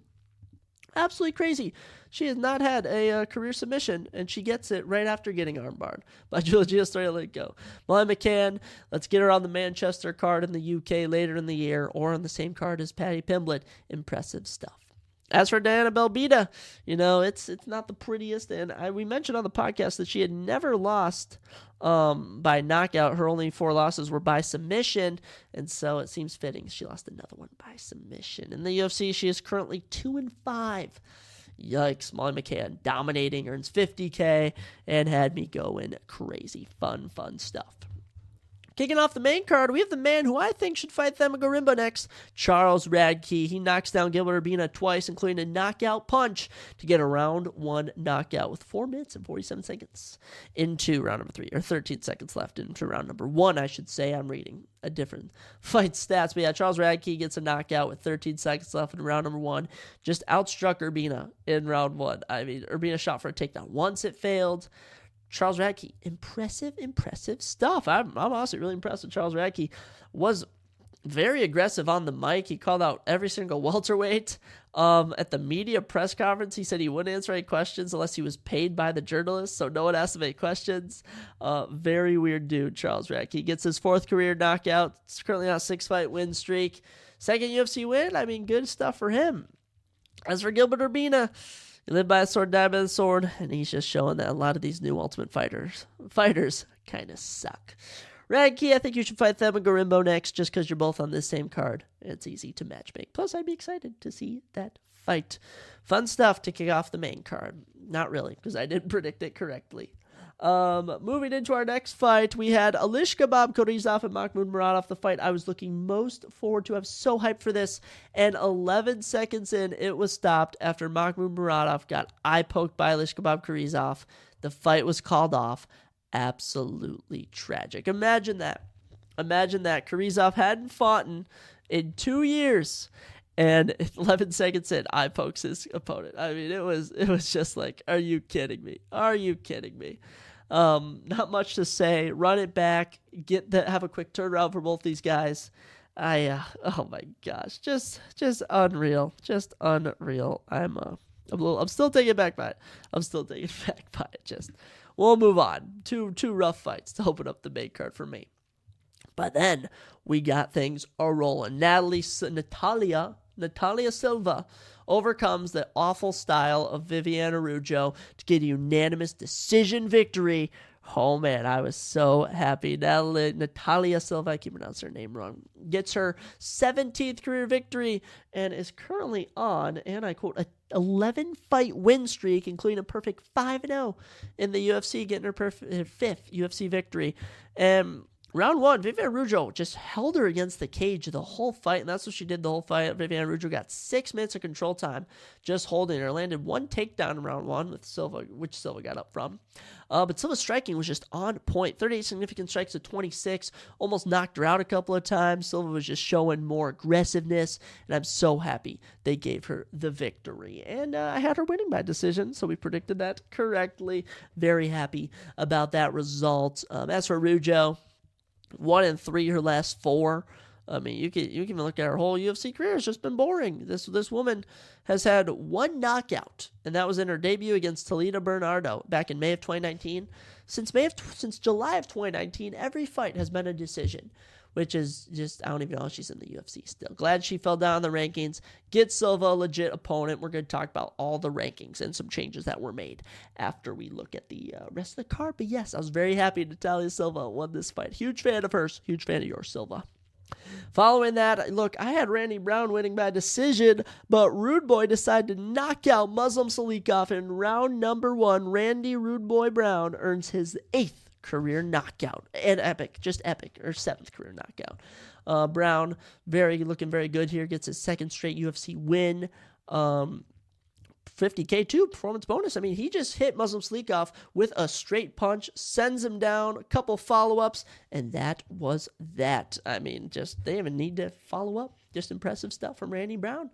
Absolutely crazy. She has not had a career submission, and she gets it right after getting armbarred by Julia Strylenko. Molly McCann, let's get her on the Manchester card in the UK later in the year, or on the same card as Patty Pimblett. Impressive stuff. As for Diana Belbita, it's not the prettiest, and we mentioned on the podcast that she had never lost by knockout. Her only 4 losses were by submission, and so it seems fitting she lost another one by submission. In the UFC, she is currently 2-5. Yikes, Molly McCann dominating, earns 50K, and had me going crazy. Fun stuff. Kicking off the main card, we have the man who I think should fight Themba Gorimbo next, Charles Radke. He knocks down Gilbert Urbina twice, including a knockout punch to get a round one knockout with 4 minutes and 47 seconds into round number 3, or 13 seconds left into round number 1, I should say. I'm reading a different fight stats. But yeah, Charles Radke gets a knockout with 13 seconds left in round number 1. Just outstruck Urbina in round 1. I mean, Urbina shot for a takedown once, it failed. Charles Radke, impressive stuff. I'm honestly really impressed with Charles Radke. Was very aggressive on the mic. He called out every single welterweight. At the media press conference, he said he wouldn't answer any questions unless he was paid by the journalists, so no one asked him any questions. Very weird dude, Charles Radke. He gets his 4th career knockout. He's currently on a 6-fight win streak. 2nd UFC win. I mean, good stuff for him. As for Gilbert Urbina, he lived by the sword, died by the sword, and he's just showing that a lot of these new Ultimate Fighters kind of suck. Radke, I think you should fight Themba Gorimbo next, just because you're both on this same card. It's easy to matchmake. Plus, I'd be excited to see that fight. Fun stuff to kick off the main card. Not really, because I didn't predict it correctly. Moving into our next fight, we had Alishkabab Korizov and Mahmoud Muradov, the fight I was looking most forward to. I was so hyped for this, and 11 seconds in, it was stopped after Mahmoud Muradov got eye-poked by Alishkabab Korizov. The fight was called off. Absolutely tragic. Imagine that. Korizov hadn't fought in 2 years, and 11 seconds in, eye pokes his opponent. I mean, it was just like, are you kidding me? Not much to say. Run it back. Have a quick turnaround for both these guys. Oh my gosh, just unreal. I'm still taken back by it. We'll move on. Two rough fights to open up the main card for me. But then we got things a-rolling. Natalia Silva overcomes the awful style of Viviane Araújo to get a unanimous decision victory Oh, man, I was so happy. Natalia Silva, I keep pronouncing her name wrong, gets her 17th career victory and is currently on, and I quote, a 11-fight win streak, including a perfect 5-0 in the UFC, getting her fifth UFC victory. Round one, Viviane Araújo just held her against the cage the whole fight, and that's what she did the whole fight. Viviane Araújo got 6 minutes of control time just holding her. Landed one takedown in round one with Silva, which Silva got up from. But Silva's striking was just on point. 38 significant strikes to 26. Almost knocked her out a couple of times. Silva was just showing more aggressiveness, and I'm so happy they gave her the victory. And I had her winning by decision, so we predicted that correctly. Very happy about that result. As for Araújo, 1-3 her last 4. I mean, you can even look at her whole UFC career. It's just been boring. This woman has had 1 knockout, and that was in her debut against Talita Bernardo back in May of 2019. Since July of 2019, every fight has been a decision, which is just, I don't even know how she's in the UFC still. Glad she fell down in the rankings. Get Silva a legit opponent. We're going to talk about all the rankings and some changes that were made after we look at the rest of the card. But yes, I was very happy Natalia Silva won this fight. Huge fan of hers. Huge fan of yours, Silva. Following that, look, I had Randy Brown winning by decision, but Rude Boy decided to knock out Muslim Salikov in round number 1. Randy Rude Boy Brown earns his 8th career knockout. And epic, just epic, or 7th career knockout. Brown, looking very good here, gets his 2nd straight UFC win. 50K too, performance bonus. I mean, he just hit Muslim Salikov with a straight punch, sends him down, a couple follow-ups, and that was that. I mean, just they even need to follow up. Just impressive stuff from Randy Brown.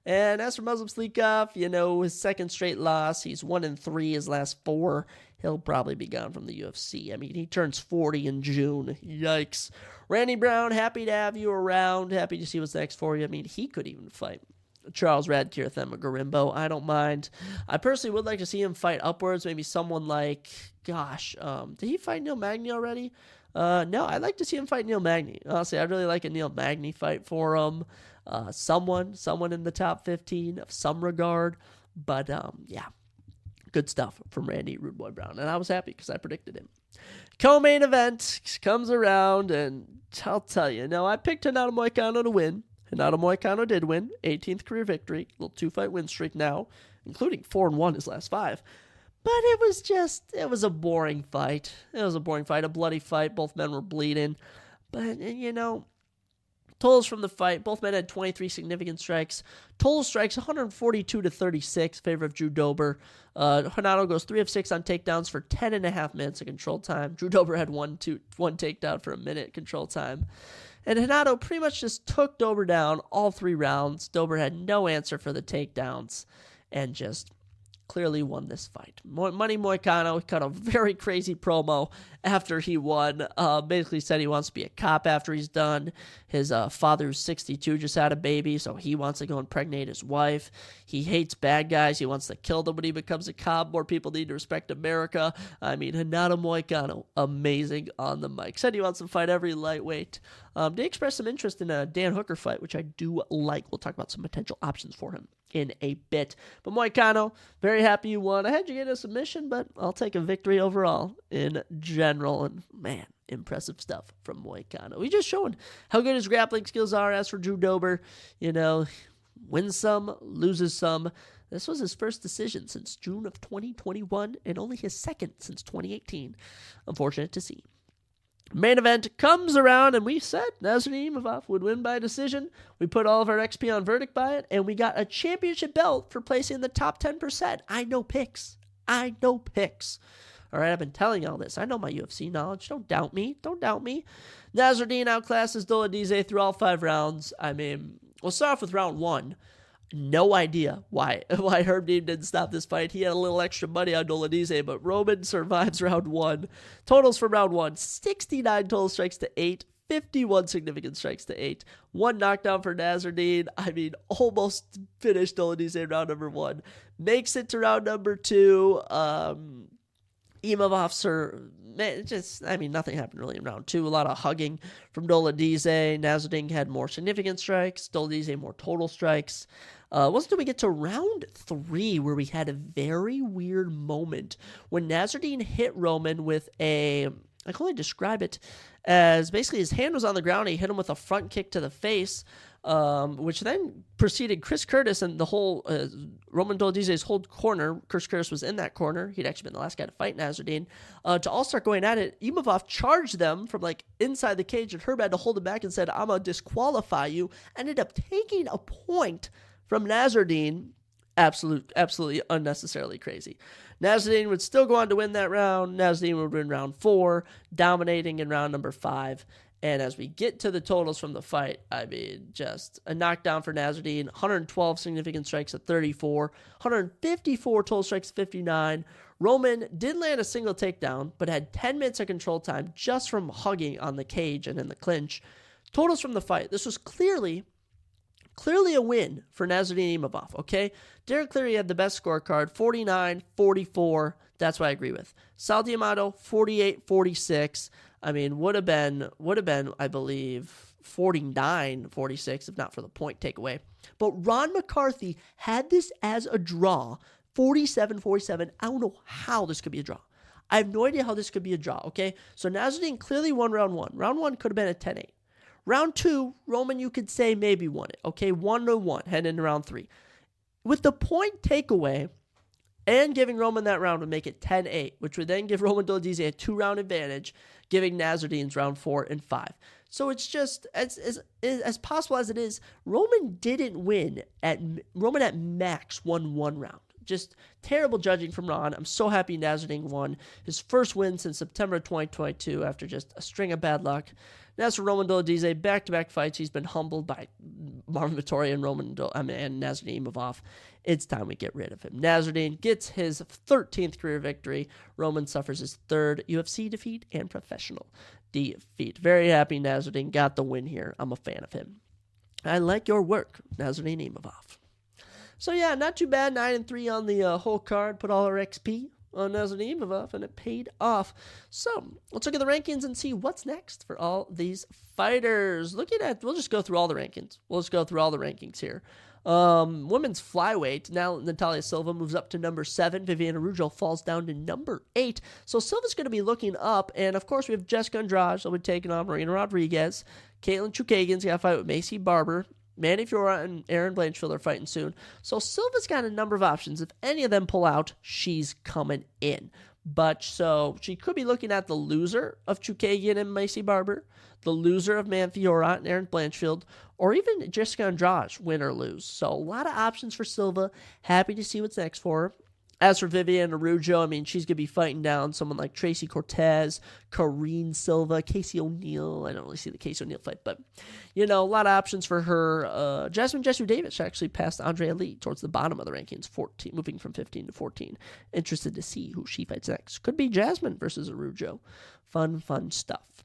And as for Muslim Salikov, his 2nd straight loss, he's 1-3 his last 4. He'll probably be gone from the UFC. I mean, he turns 40 in June. Yikes. Randy Brown, happy to have you around. Happy to see what's next for you. I mean, he could even fight Charles Radke or Thema Garimbo. I don't mind. I personally would like to see him fight upwards. Maybe someone like, did he fight Neil Magny already? No, I'd like to see him fight Neil Magny. Honestly, I'd really like a Neil Magny fight for him. Someone in the top 15 of some regard. But, yeah, good stuff from Randy Rude Boy Brown. And I was happy because I predicted him. Co-main event comes around, and I'll tell you, I picked Renato Moicano to win. Renato Moicano did win, 18th career victory, little 2-fight win streak now, including 4-1 his last 5. But it was a boring fight. It was a boring fight, a bloody fight. Both men were bleeding. But, totals from the fight, both men had 23 significant strikes. Total strikes, 142-36, favor of Drew Dober. Renato goes 3 of 6 on takedowns for 10.5 minutes of control time. Drew Dober had one takedown for a minute control time. And Renato pretty much just took Dober down all 3 rounds. Dober had no answer for the takedowns and just clearly won this fight. Money Moicano cut a very crazy promo after he won. Basically said he wants to be a cop after he's done. His father, who's 62, just had a baby, so he wants to go impregnate his wife. He hates bad guys. He wants to kill them when he becomes a cop. More people need to respect America. I mean, Renato Moicano, amazing on the mic. Said he wants to fight every lightweight. Did express some interest in a Dan Hooker fight, which I do like. We'll talk about some potential options for him in a bit. But Moicano, very happy you won. I had you get a submission, but I'll take a victory overall in general. And man, impressive stuff from Moicano. He's just showing how good his grappling skills are. As for Drew Dober, wins some, loses some. This was his first decision since June of 2021 and only his 2nd since 2018. Unfortunate to see. Main event comes around, and we said Nasruddin Imavov would win by decision. We put all of our XP on verdict by it, and we got a championship belt for placing in the top 10%. I know picks. All right, I've been telling you all this. I know my UFC knowledge. Don't doubt me. Nasruddin outclasses Dolidze through all 5 rounds. I mean, we'll start off with round 1. No idea why Herb Dean didn't stop this fight. He had a little extra money on Dolidze, but Roman survives round 1. Totals from round 1, 69 total strikes to 8, 51 significant strikes to 8. 1 knockdown for Nasruddin. I mean, almost finished Dolidze in round number 1. Makes it to round number 2. Imavov, nothing happened really in round 2. A lot of hugging from Dolidze. Nasruddin had more significant strikes. Dolidze more total strikes. Wasn't until we get to round 3 where we had a very weird moment when Nasruddin hit Roman with I can only describe it as basically his hand was on the ground. He hit him with a front kick to the face, which then preceded Chris Curtis and the whole Roman Dolidze's whole corner. Chris Curtis was in that corner. He'd actually been the last guy to fight Nasruddin. To all start going at it, Imavov charged them from inside the cage, and Herb had to hold him back and said, "I'm going to disqualify you." Ended up taking a point from Nasruddin. Absolutely unnecessarily crazy. Nasruddin would still go on to win that round. Nasruddin would win round 4, dominating in round number 5. And as we get to the totals from the fight, just a knockdown for Nasruddin. 112 significant strikes at 34. 154 total strikes at 59. Roman did land a single takedown, but had 10 minutes of control time just from hugging on the cage and in the clinch. Totals from the fight. This was clearly a win for Nasruddin Imavov, okay? Derek Cleary had the best scorecard, 49-44. That's what I agree with. Sal D'Amato, 48-46. Would have been, I believe, 49-46 if not for the point takeaway. But Ron McCarthy had this as a draw, 47-47. I don't know how this could be a draw. I have no idea how this could be a draw, okay? So Nasruddin clearly won round 1. Round 1 could have been a 10-8. Round 2, Roman, you could say maybe won it, okay? 1-1 heading into round 3. With the point takeaway and giving Roman that round would make it 10-8, which would then give Roman Dolidze a 2-round advantage, giving Nasruddin's round 4 and 5. So it's just, as possible as it is, Roman didn't win. Roman at max won 1 round. Just terrible judging from Ron. I'm so happy Nasruddin won his first win since September 2022 after just a string of bad luck. And as for Roman Dolidze, back-to-back fights, he's been humbled by Marvin Vettori and and Nasruddin Imavov. It's time we get rid of him. Nasruddin gets his 13th career victory. Roman suffers his 3rd UFC defeat and professional defeat. Very happy Nasruddin got the win here. I'm a fan of him. I like your work, Nasruddin Imavov. So yeah, not too bad. 9-3 on the whole card. Put all our XP on Nasruddin Imavov, and it paid off. So let's look at the rankings and see what's next for all these fighters. We'll just go through all the rankings. We'll just go through all the rankings here. Women's flyweight, now Natalia Silva moves up to number 7. Viviana Araujo falls down to number 8. So Silva's going to be looking up, and of course we have Jessica Andrade. She'll be taking on Marina Rodriguez. Caitlin Chukagian's got to fight with Macy Barber. Manny Fiora and Erin Blanchfield are fighting soon. So Silva's got a number of options. If any of them pull out, she's coming in. But so she could be looking at the loser of Chukagian and Macy Barber, the loser of Manny Fiora and Erin Blanchfield, or even Jessica Andrade, win or lose. So a lot of options for Silva. Happy to see what's next for her. As for Viviana Araujo, she's going to be fighting down someone like Tracy Cortez, Karine Silva, Casey O'Neill. I don't really see the Casey O'Neill fight, but, a lot of options for her. Jasmine Jesu Davis actually passed Andrea Lee towards the bottom of the rankings, 14, moving from 15 to 14. Interested to see who she fights next. Could be Jasmine versus Araujo. Fun stuff.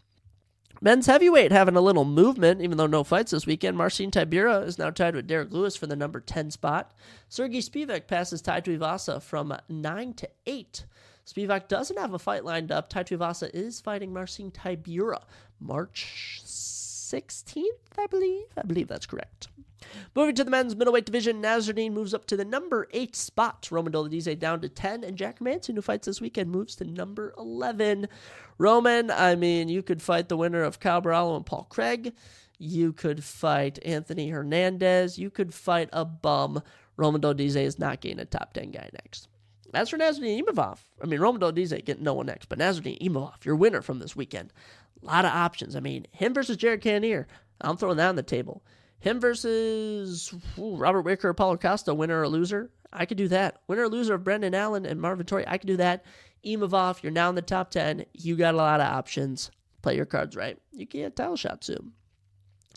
Men's heavyweight having a little movement, even though no fights this weekend. Marcin Tybura is now tied with Derek Lewis for the number 10 spot. Sergey Spivak passes Tai Tuivasa from 9 to 8. Spivak doesn't have a fight lined up. Tai Tuivasa is fighting Marcin Tybura March 16th, I believe. I believe that's correct. Moving to the men's middleweight division, Nasruddin moves up to the number 8 spot. Roman Dolidze down to 10, and Jack Manson, who fights this weekend, moves to number 11. Roman, you could fight the winner of Kyle Barallo and Paul Craig. You could fight Anthony Hernandez. You could fight a bum. Roman Dolidze is not getting a top 10 guy next. As for Nasruddin Imavov, Roman Dolidze getting no one next, but Nasruddin Imavov, your winner from this weekend. A lot of options. Him versus Jared Cannonier. I'm throwing that on the table. Him versus Robert Whitaker or Paulo Costa, winner or loser. I could do that. Winner or loser of Brendan Allen and Marvin Vettori. I could do that. Imavov, you're now in the top 10. You got a lot of options. Play your cards right. You can get a title shot soon.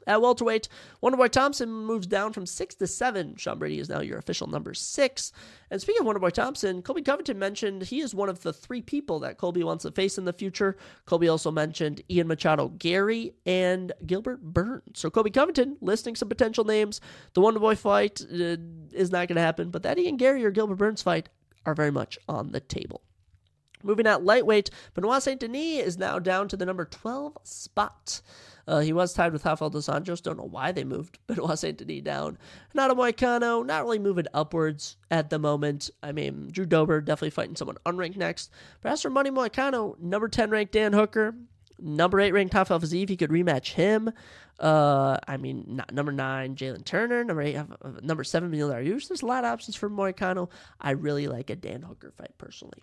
At welterweight, Wonderboy Thompson moves down from 6 to 7. Sean Brady is now your official number 6. And speaking of Wonderboy Thompson, Colby Covington mentioned he is one of the 3 people that Colby wants to face in the future. Colby also mentioned Ian Machado, Gary, and Gilbert Burns. So Colby Covington listing some potential names. The Wonderboy fight is not going to happen, but that Ian Gary or Gilbert Burns fight are very much on the table. Moving out lightweight, Benoit Saint Denis is now down to the number 12 spot. He was tied with Rafael dos Anjos. Don't know why they moved Benoit Saint Denis down. Renato Moicano, not really moving upwards at the moment. I mean, Drew Dober definitely fighting someone unranked next. But as for Money Moicano, number 10 ranked Dan Hooker, number 8 ranked Rafael Fiziev. He could rematch him. Number 9, Jalen Turner. Number 8, number 7, Beneil Dariush. There's a lot of options for Moicano. I really like a Dan Hooker fight personally.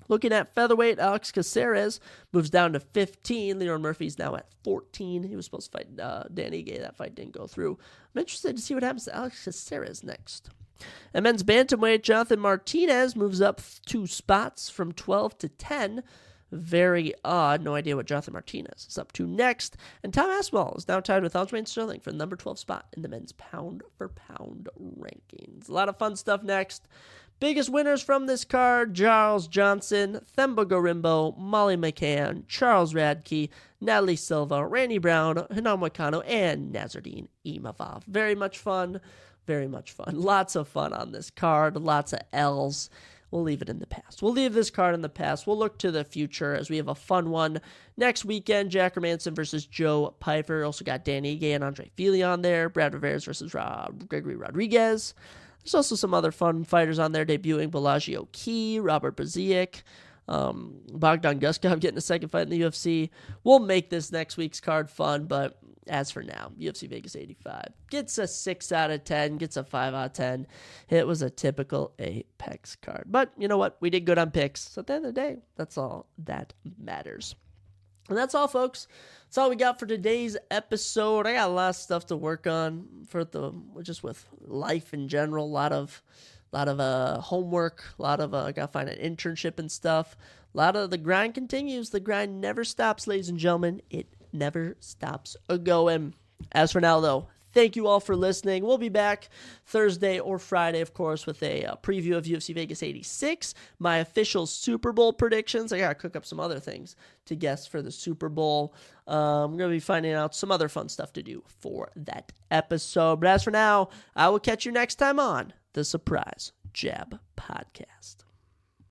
Looking at featherweight, Alex Caceres moves down to 15. Leon Murphy's now at 14. He was supposed to fight Dan Ige. That fight didn't go through. I'm interested to see what happens to Alex Caceres next. And men's bantamweight, Jonathan Martinez moves up 2 spots from 12 to 10. Very odd. No idea what Jonathan Martinez is up to next. And Tom Aspinall is now tied with Aljamain Sterling for the number 12 spot in the men's pound-for-pound rankings. A lot of fun stuff next. Biggest winners from this card: Charles Johnson, Themba Gorimbo, Molly McCann, Charles Radke, Natalie Silva, Randy Brown, Renato Moicano, and Nasruddin Imavov. Very much fun. Very much fun. Lots of fun on this card. Lots of L's. We'll leave it in the past. We'll leave this card in the past. We'll look to the future as we have a fun one next weekend. Jack Hermanson versus Joe Pyfer. Also got Dan Ige and Andre Fili on there. Brad Rivera versus Gregory Rodriguez. There's also some other fun fighters on there debuting: Bellagio Key, Robert Baziak, Bogdan Guskov getting a second fight in the UFC. We'll make this next week's card fun, but as for now, UFC Vegas 85 gets a 6 out of 10, gets a 5 out of 10. It was a typical Apex card. But you know what? We did good on picks. So at the end of the day, that's all that matters. And that's all, folks. That's all we got for today's episode. I got a lot of stuff to work on just with life in general. A lot of homework. A lot of I got to find an internship and stuff. A lot of the grind continues. The grind never stops, ladies and gentlemen. It never stops a-going. As for now, though, thank you all for listening. We'll be back Thursday or Friday, of course, with a preview of UFC Vegas 86, my official Super Bowl predictions. I got to cook up some other things to guess for the Super Bowl. I'm going to be finding out some other fun stuff to do for that episode. But as for now, I will catch you next time on the Surprise Jab Podcast.